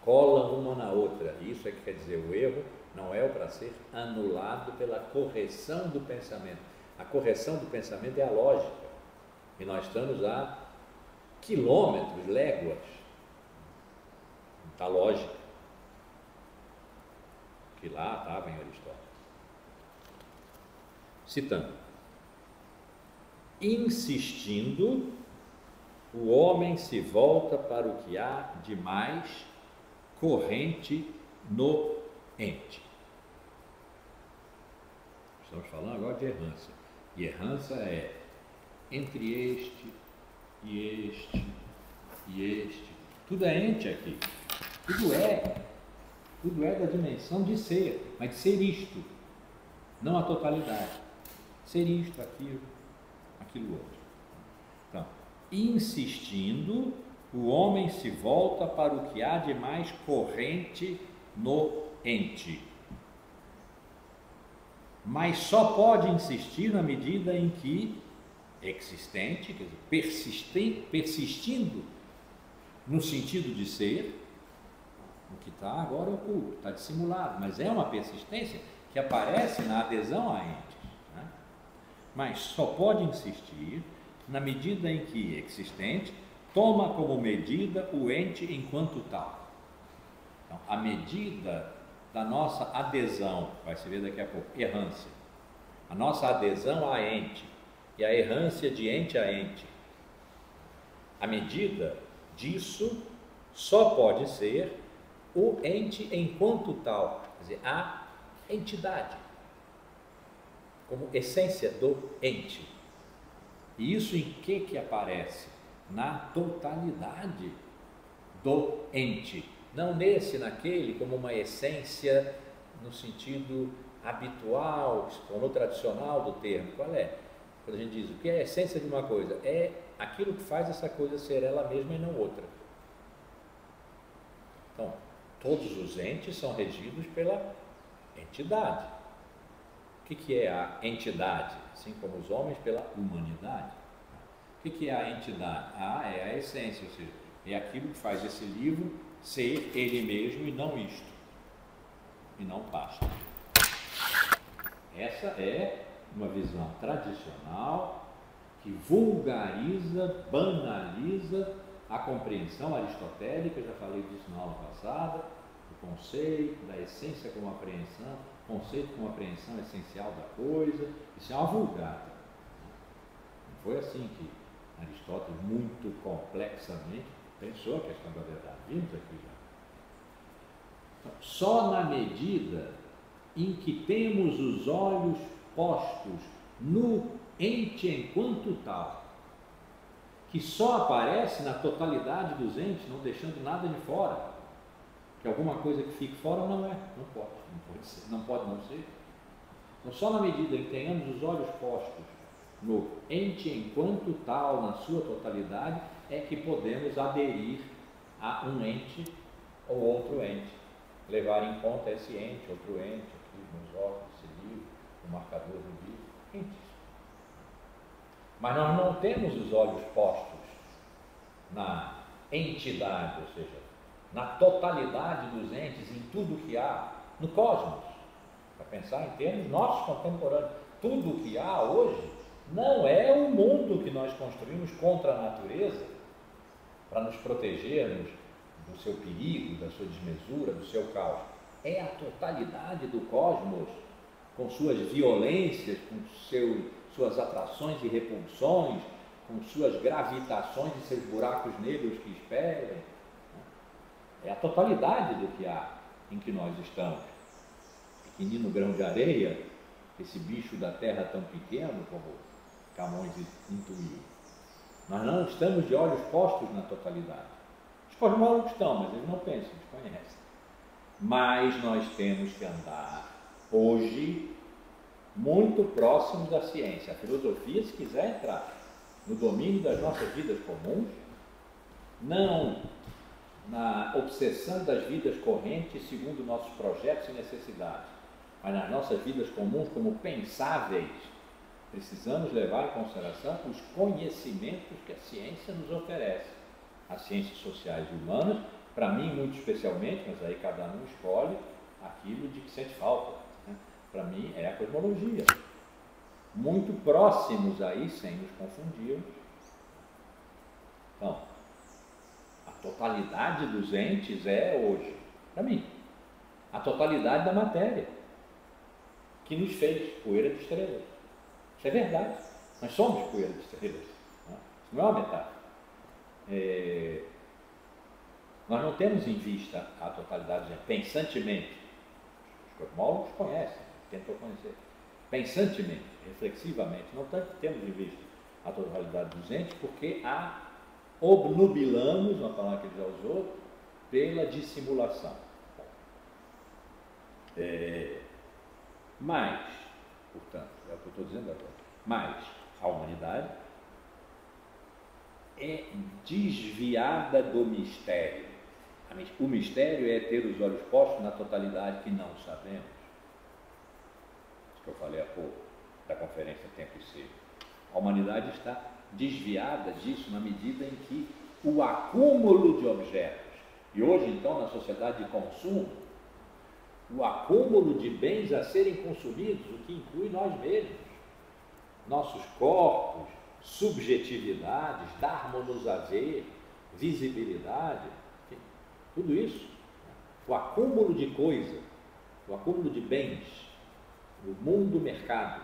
colam uma na outra. Isso é que quer dizer, o erro não é para ser anulado pela correção do pensamento. A correção do pensamento é a lógica. E nós estamos a quilômetros, léguas da lógica, que lá estava em Aristóteles. Citando: insistindo, o homem se volta para o que há de mais corrente no ente. Estamos falando agora de errância. E errância é entre este e este e este. Tudo é ente aqui. Tudo é da dimensão de ser, mas de ser isto, não a totalidade. Ser isto, aquilo outro. Então, insistindo, o homem se volta para o que há de mais corrente no ente. Mas só pode insistir na medida em que existente, quer dizer, persistindo no sentido de ser, o que está agora oculto, está dissimulado, mas é uma persistência que aparece na adesão a entes, né? Mas só pode insistir na medida em que existente toma como medida o ente enquanto tal. Então, a medida da nossa adesão, vai se ver daqui a pouco, errância, a nossa adesão a ente e a errância de ente a ente, a medida disso só pode ser o ente enquanto tal, quer dizer, a entidade, como essência do ente. E isso em que aparece? Na totalidade do ente, não naquele, como uma essência no sentido habitual, no tradicional do termo. Qual é? Quando a gente diz o que é a essência de uma coisa, é aquilo que faz essa coisa ser ela mesma e não outra. Então, todos os entes são regidos pela entidade. O que é a entidade? Assim como os homens pela humanidade. O que é a entidade? É a essência, ou seja, é aquilo que faz esse livro ser ele mesmo e não isto, e não basta. Essa é uma visão tradicional que vulgariza, banaliza a compreensão aristotélica. Eu já falei disso na aula passada, do conceito, da essência como apreensão, conceito como apreensão essencial da coisa. Isso é uma vulgata. Não foi assim que Aristóteles, muito complexamente, pensou a questão da verdade. Vimos aqui já. Então, só na medida em que temos os olhos postos no ente enquanto tal, que só aparece na totalidade dos entes, não deixando nada de fora, que alguma coisa que fique fora não pode ser, não pode não ser. Então, só na medida em que tenhamos os olhos postos no ente enquanto tal, na sua totalidade, é que podemos aderir a um ente ou outro ente, levar em conta esse ente, outro ente, aqui nos olhos, esse livro, o marcador do livro, entes. Mas nós não temos os olhos postos na entidade, ou seja, na totalidade dos entes, em tudo que há no cosmos. para pensar em termos nossos contemporâneos. Tudo o que há hoje não é o mundo que nós construímos contra a natureza para nos protegermos do seu perigo, da sua desmesura, do seu caos. É a totalidade do cosmos, com suas violências, com suas atrações e repulsões, com suas gravitações e seus buracos negros que espelham. É a totalidade do que há em que nós estamos. Pequenino grão de areia, esse bicho da terra tão pequeno, como Camões intuiu. Nós não estamos de olhos postos na totalidade. Os cosmólogos estão, mas eles não pensam, desconhecem. Mas nós temos que andar hoje muito próximos da ciência. A filosofia, se quiser entrar no domínio das nossas vidas comuns, não na obsessão das vidas correntes segundo nossos projetos e necessidades, mas nas nossas vidas comuns como pensáveis, precisamos levar em consideração os conhecimentos que a ciência nos oferece, as ciências sociais e humanas, para mim muito especialmente, mas aí cada um escolhe aquilo de que sente falta, né? Para mim é a cosmologia, muito próximos aí, sem nos confundirmos. Então, a totalidade dos entes é hoje, para mim, a totalidade da matéria que nos fez poeira de estrelas. Isso é verdade, nós somos poeira de estrelas, né? Isso não é uma metáfora. Nós não temos em vista a totalidade, pensantemente. Os cosmólogos conhecem, tentam conhecer. Pensantemente, reflexivamente, não temos em vista a totalidade dos entes, porque a obnubilamos, uma palavra que ele já usou, pela dissimulação. Mas, portanto, é o que eu estou dizendo agora, mas a humanidade é desviada do mistério. O mistério é ter os olhos postos na totalidade que não sabemos. Isso que eu falei há pouco, da conferência Tempo e Ser. A humanidade está desviada disso na medida em que o acúmulo de objetos, e hoje então na sociedade de consumo, o acúmulo de bens a serem consumidos, o que inclui nós mesmos, nossos corpos, subjetividades, dar-nos a ver, visibilidade, enfim, tudo isso, o acúmulo de coisas, o acúmulo de bens, o mundo mercado.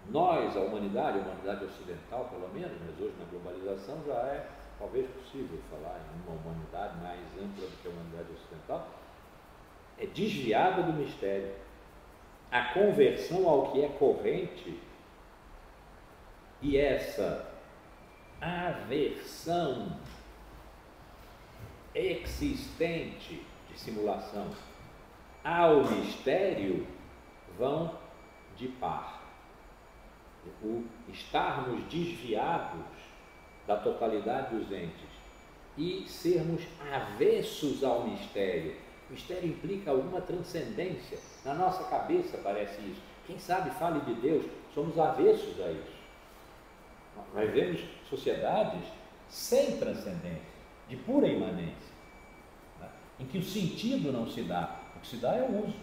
Nós, a humanidade ocidental pelo menos, mas hoje na globalização já é talvez possível falar em uma humanidade mais ampla do que a humanidade ocidental, é desviada do mistério. A conversão ao que é corrente e essa aversão existente de simulação ao mistério vão de par. O estarmos desviados da totalidade dos entes e sermos avessos ao mistério. O mistério implica alguma transcendência. Na nossa cabeça parece isso. Quem sabe fale de Deus, somos avessos a isso. Nós vemos sociedades sem transcendência, de pura imanência, né? Em que o sentido não se dá. O que se dá é o uso,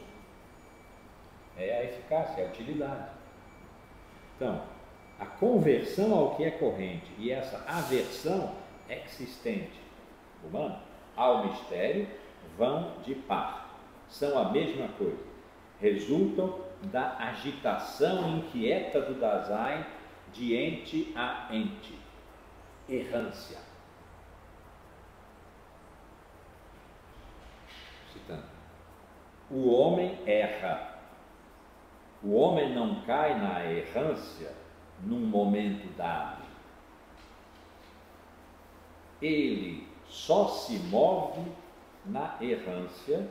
é a eficácia, é a utilidade. Então, a conversão ao que é corrente e essa aversão existente humana ao mistério vão de par, são a mesma coisa, resultam da agitação inquieta do Dasein de ente a ente, errância. Citando, o homem erra. O homem não cai na errância num momento dado. Ele só se move na errância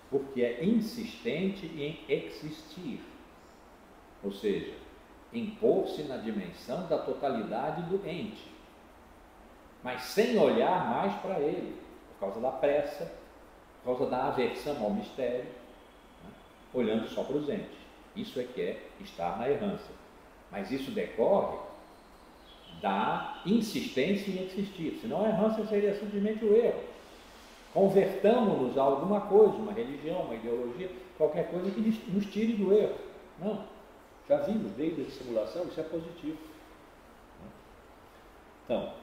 porque é insistente em existir, ou seja, impor-se na dimensão da totalidade do ente, mas sem olhar mais para ele, por causa da pressa, por causa da aversão ao mistério, né? Olhando só para os entes. Isso é que é estar na errância. Mas isso decorre da insistência em existir. Senão a errância seria simplesmente o erro. convertamos-nos a alguma coisa, uma religião, uma ideologia, qualquer coisa que nos tire do erro. Não. Já vimos desde a simulação, isso é positivo. Então,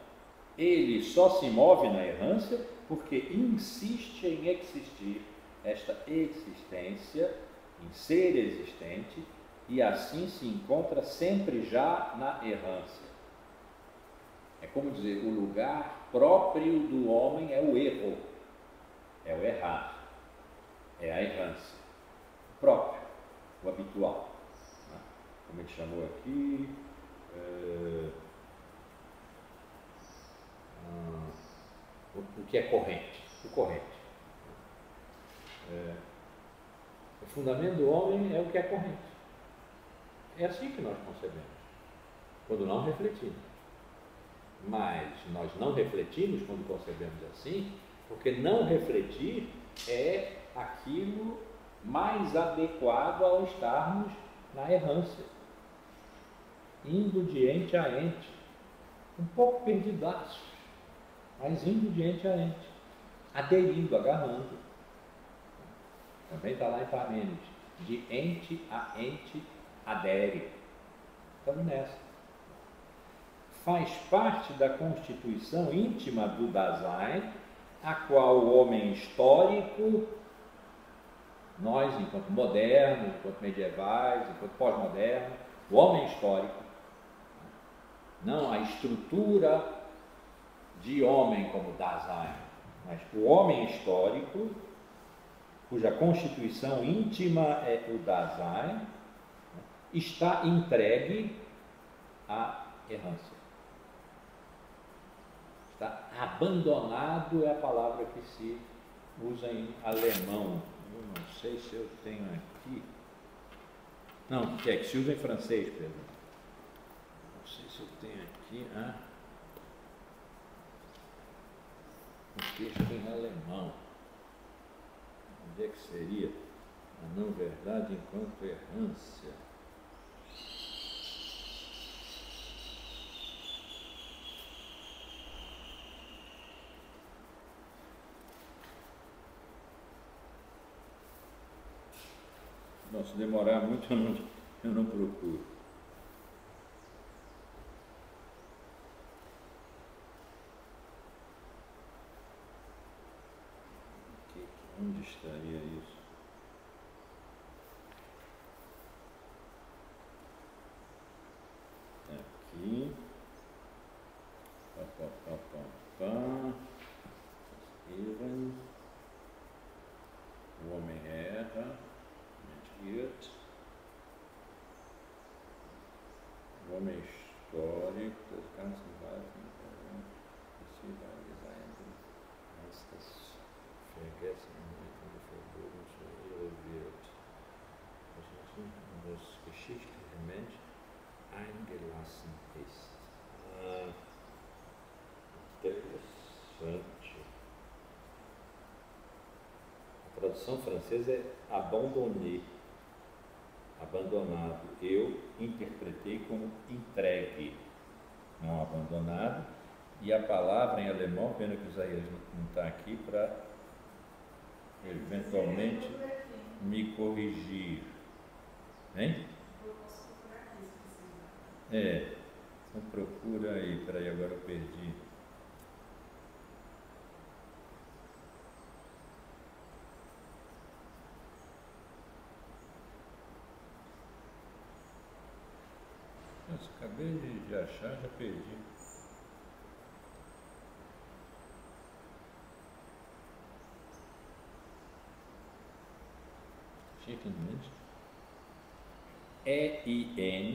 ele só se move na errância porque insiste em existir esta existência, em ser existente, e assim se encontra sempre já na errância. É como dizer, o lugar próprio do homem é o erro, é o errar, é a errância, o próprio, o habitual. Como ele chamou aqui, o que é corrente, o corrente. O fundamento do homem é o que é corrente. É assim que nós concebemos, quando não refletimos. Mas nós não refletimos quando concebemos assim, porque não refletir é aquilo mais adequado ao estarmos na errância, indo de ente a ente, um pouco perdidaços, mas indo de ente a ente, aderindo, agarrando. Também está lá em Parmênides, de ente a ente adere. Estamos nessa. Faz parte da constituição íntima do Dasein, a qual o homem histórico, nós enquanto modernos, enquanto medievais, enquanto pós-modernos, o homem histórico, não a estrutura de homem como Dasein, mas o homem histórico, cuja constituição íntima é o Dasein, está entregue à errância. Está abandonado, é a palavra que se usa em alemão. Eu não sei se eu tenho aqui. Não, que é que se usa em francês, Pedro. Não sei se eu tenho aqui. Um texto em alemão. Onde é que seria? A não verdade enquanto errância. Não, se demorar muito eu não procuro. Onde estaria isso? Aqui. Even. O homem erra. O homem histórico, das ganzen Weisen, das vergessen und verboten zu ihre wird. Das geschichtliche Mensch eingelassen ist. Interessante. A tradução francesa é abandonné. Abandonado, eu interpretei como entregue, não abandonado, e a palavra em alemão, pena que o Isaías não está aqui para eventualmente me corrigir. Hein? Então procura aí, peraí, agora eu perdi. Nossa, acabei de achar, já perdi. Chicken-Mensch. E-I-N-G-E-L-A-2-S-E-N.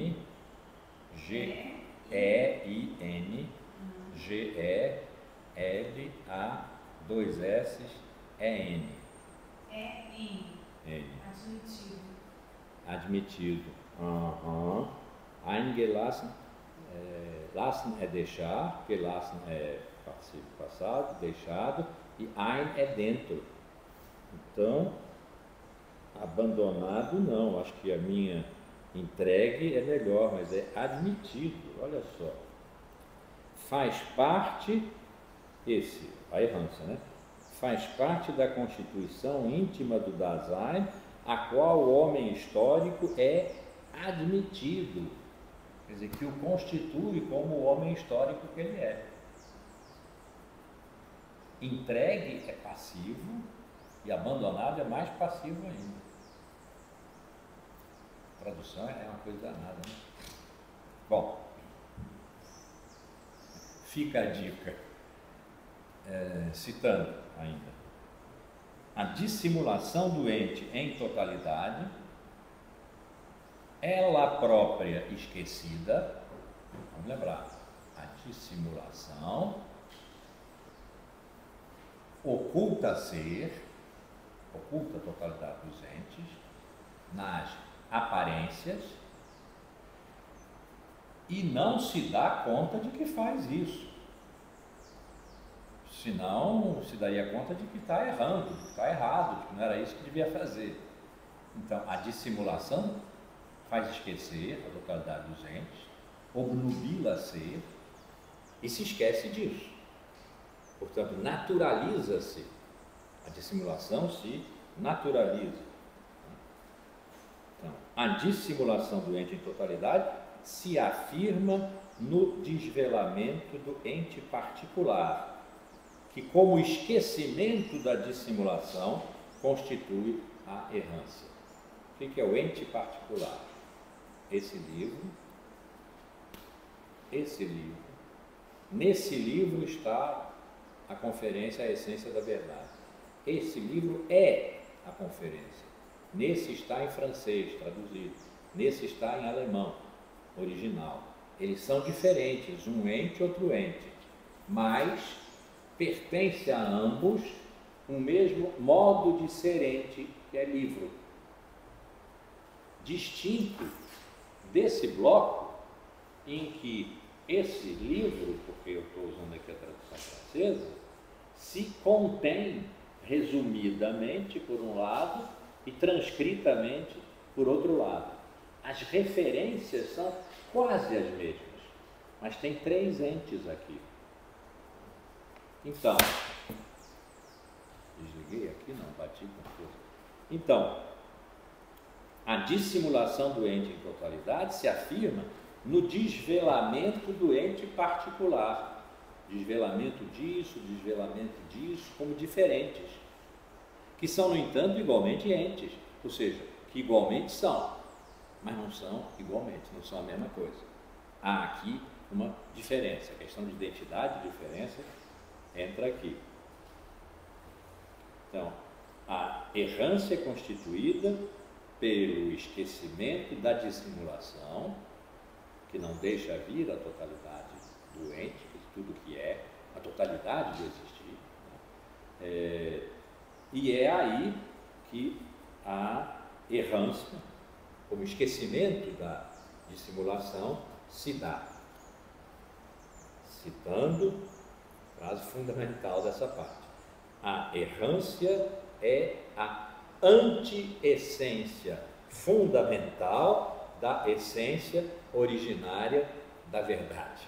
Admitido. Admitido. Eingelassen. Lassen é deixar, gelassen é participo passado, deixado, e ein é dentro. Então, abandonado não, acho que a minha entregue é melhor, mas é admitido, olha só. Faz parte, a errância, né? faz parte da constituição íntima do Dasein, a qual o homem histórico é admitido, quer dizer, que o constitui como o homem histórico que ele é. Entregue é passivo e abandonado é mais passivo ainda. A tradução é uma coisa danada, né? Bom, fica a dica, citando ainda: a dissimulação do ente em totalidade, ela própria esquecida, vamos lembrar, a dissimulação oculta ser, oculta a totalidade dos entes nas aparências e não se dá conta de que faz isso. Senão se daria conta de que está errando, de que está errado, de que não era isso que devia fazer. Então, a dissimulação faz esquecer a totalidade dos entes, obnubila ser e se esquece disso. Portanto, naturaliza-se. A dissimulação se naturaliza. Então, a dissimulação do ente em totalidade se afirma no desvelamento do ente particular, que, como esquecimento da dissimulação, constitui a errância. O que é o ente particular? Esse livro. Nesse livro está a conferência A Essência da Verdade. Esse livro é a conferência. Nesse está em francês, traduzido. Nesse está em alemão, original. Eles são diferentes, um ente, outro ente, mas pertence a ambos o mesmo modo de ser ente, que é livro. Distinto desse bloco em que esse livro, porque eu estou usando aqui a tradução francesa, se contém resumidamente por um lado e transcritamente por outro lado. As referências são quase as mesmas, mas tem três entes aqui. Então, desliguei aqui, não, bati com força. Então, a dissimulação do ente em totalidade se afirma no desvelamento do ente particular. Desvelamento disso, como diferentes, que são, no entanto, igualmente entes, ou seja, que igualmente são, mas não são igualmente, não são a mesma coisa. Há aqui uma diferença, a questão de identidade e diferença entra aqui. Então, a errância é constituída pelo esquecimento da dissimulação, que não deixa vir a totalidade do ente, tudo que é, a totalidade do existir, né? E é aí que a errância, como esquecimento da dissimulação, se dá. Citando a frase fundamental dessa parte: a errância é a anti-essência fundamental da essência originária da verdade.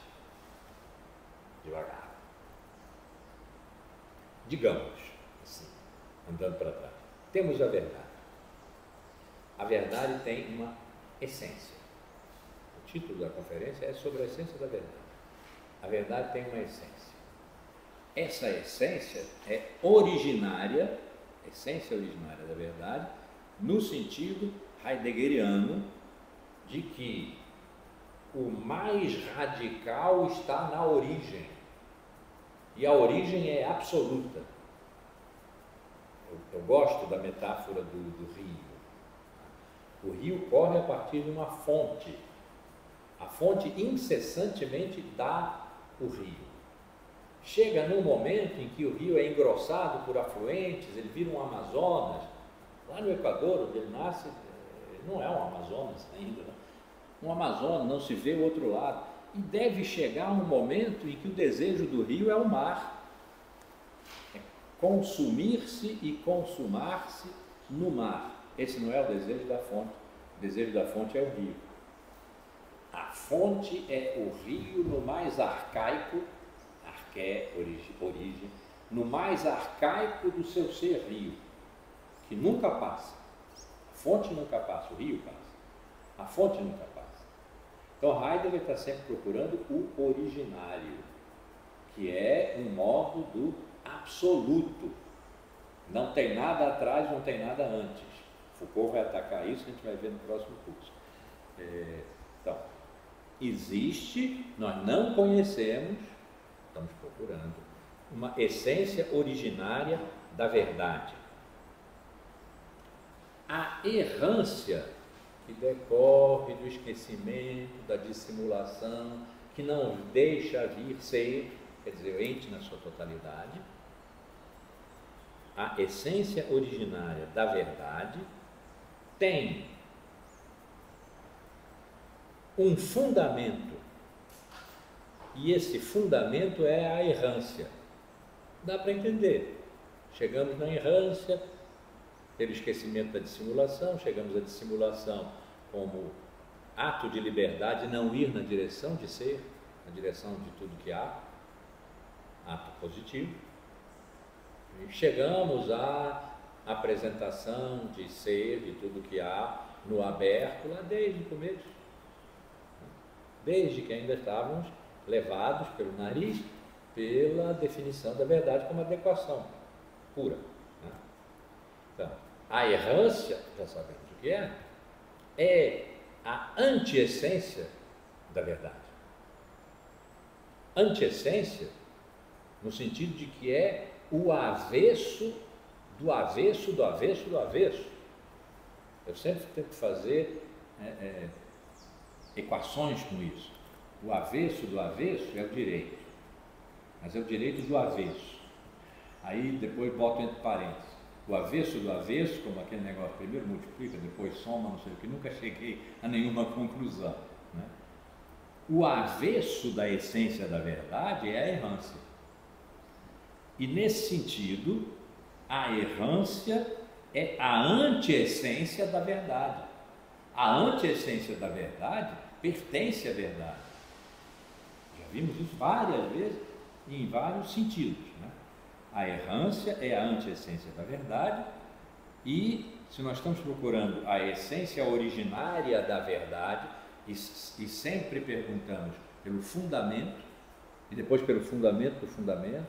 Devagar. Digamos assim, andando para trás, temos a verdade. A verdade tem uma essência. O título da conferência é sobre a essência da verdade. A verdade tem uma essência. Essa essência é originária, essência originária da verdade, no sentido heideggeriano de que o mais radical está na origem, e a origem é absoluta. Eu gosto da metáfora do rio. O rio corre a partir de uma fonte. A fonte incessantemente dá o rio. Chega num momento em que o rio é engrossado por afluentes, ele vira um Amazonas. Lá no Equador, onde ele nasce, não é um Amazonas ainda, não. Um Amazonas, não se vê o outro lado. E deve chegar um momento em que o desejo do rio é o mar. É consumir-se e consumar-se no mar. Esse não é o desejo da fonte. O desejo da fonte é o rio. A fonte é o rio no mais arcaico, origem, no mais arcaico do seu ser rio, que nunca passa. A fonte nunca passa, o rio passa. A fonte nunca passa. Então Heidegger está sempre procurando o originário, que é um modo do absoluto. Não tem nada atrás, não tem nada antes. Foucault vai atacar isso, a gente vai ver no próximo curso. Então, existe, nós não conhecemos, estamos procurando, uma essência originária da verdade. A errância que decorre do esquecimento, da dissimulação, que não deixa vir ser, quer dizer, o ente na sua totalidade, a essência originária da verdade tem um fundamento, e esse fundamento é a errância. Dá para entender. Chegamos na errância pelo esquecimento da dissimulação, chegamos à dissimulação como ato de liberdade, não ir na direção de ser, na direção de tudo que há, ato positivo. E chegamos à apresentação de ser, de tudo que há no aberto, lá desde o começo, desde que ainda estávamos levados pelo nariz, pela definição da verdade como adequação pura. Então, a errância, já sabemos o que é a antiessência da verdade. Antiessência, no sentido de que é o avesso do avesso do avesso do avesso. Eu sempre tento fazer equações com isso. O avesso do avesso é o direito, mas é o direito do avesso. Aí depois boto entre parênteses. O avesso do avesso, como aquele negócio, primeiro multiplica, depois soma, não sei o que, nunca cheguei a nenhuma conclusão, né? O avesso da essência da verdade é a errância. E nesse sentido, a errância é a antiessência da verdade. A antiessência da verdade pertence à verdade. Já vimos isso várias vezes e em vários sentidos, né? A errância é a antiessência da verdade, e se nós estamos procurando a essência originária da verdade e sempre perguntamos pelo fundamento, e depois pelo fundamento do fundamento,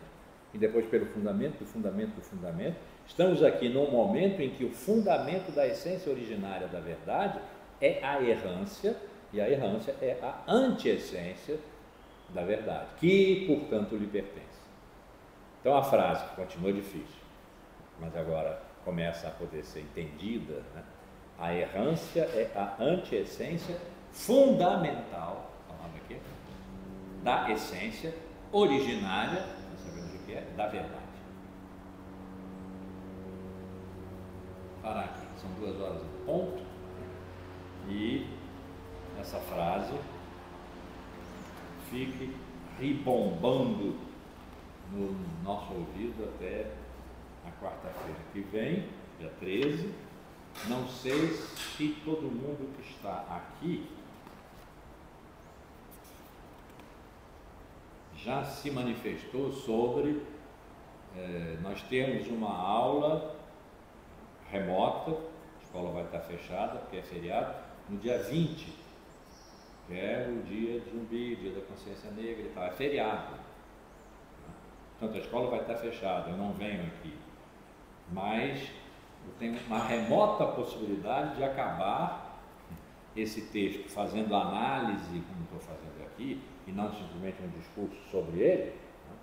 e depois pelo fundamento do fundamento do fundamento, estamos aqui num momento em que o fundamento da essência originária da verdade é a errância, e a errância é a antiessência da verdade, que, portanto, lhe pertence. Então a frase, que continua difícil, mas agora começa a poder ser entendida, né? A errância é a antiessência fundamental, falando aqui, da essência originária, nós sabemos o que é, da verdade. Parar aqui, são 2 horas em ponto, e essa frase fique ribombando no nosso ouvido até a quarta-feira que vem, dia 13. Não sei se todo mundo que está aqui já se manifestou sobre nós temos uma aula remota, a escola vai estar fechada porque é feriado, no dia 20, que é o dia de Zumbi, dia da consciência negra e tal, é feriado. Portanto, a escola vai estar fechada, eu não venho aqui, mas eu tenho uma remota possibilidade de acabar esse texto fazendo análise, como estou fazendo aqui, e não simplesmente um discurso sobre ele, né?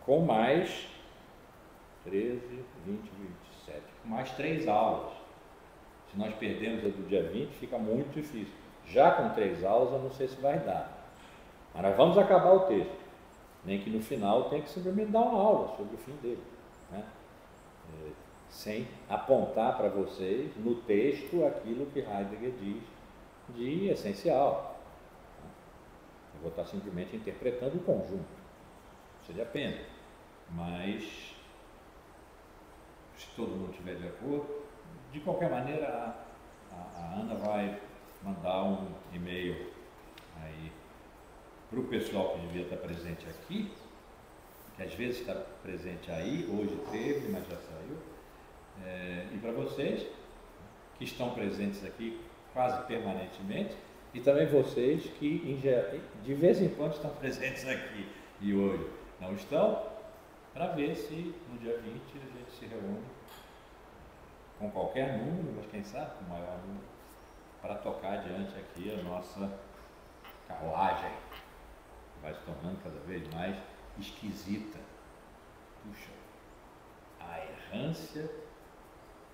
Com mais 13, 20, 27, com mais 3 aulas. Se nós perdemos a do dia 20, fica muito difícil. Já com 3 aulas, eu não sei se vai dar. Mas nós vamos acabar o texto. Nem que no final tenha que simplesmente dar uma aula sobre o fim dele, né? Sem apontar para vocês no texto aquilo que Heidegger diz de essencial. Eu vou estar simplesmente interpretando o conjunto. Seria pena. Mas, se todo mundo estiver de acordo, de qualquer maneira, a Ana vai mandar um e-mail aí para o pessoal que devia estar presente aqui, que às vezes está presente aí, hoje teve, mas já saiu, e para vocês que estão presentes aqui quase permanentemente, e também vocês que de vez em quando estão presentes aqui e hoje não estão, para ver se no dia 20 a gente se reúne com qualquer número, mas quem sabe com maior número, para tocar adiante aqui a nossa carruagem, que vai se tornando cada vez mais esquisita. Puxa, a errância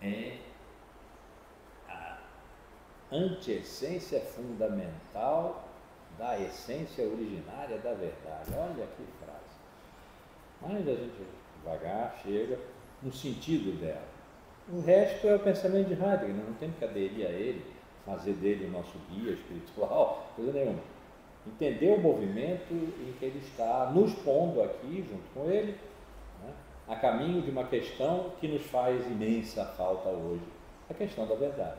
é a antiessência fundamental da essência originária da verdade. Olha que frase. Mas a gente devagar chega no sentido dela. O resto é o pensamento de Heidegger, não temos que aderir a ele, fazer dele o nosso guia espiritual, coisa nenhuma. Entender o movimento em que ele está nos pondo aqui, junto com ele, né, a caminho de uma questão que nos faz imensa falta hoje, a questão da verdade.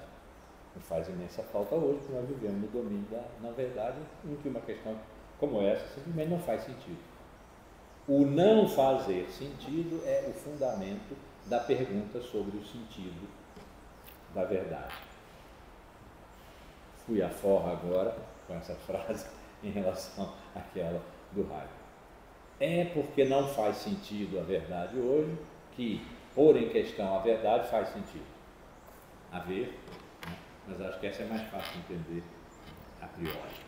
Nos faz imensa falta hoje, porque nós vivemos no domínio da verdade, em que uma questão como essa simplesmente não faz sentido. O não fazer sentido é o fundamento da pergunta sobre o sentido da verdade. Fui à forra agora com essa frase em relação àquela do Heidegger. É porque não faz sentido a verdade hoje que pôr em questão a verdade faz sentido. A ver, né? Mas acho que essa é mais fácil de entender a priori.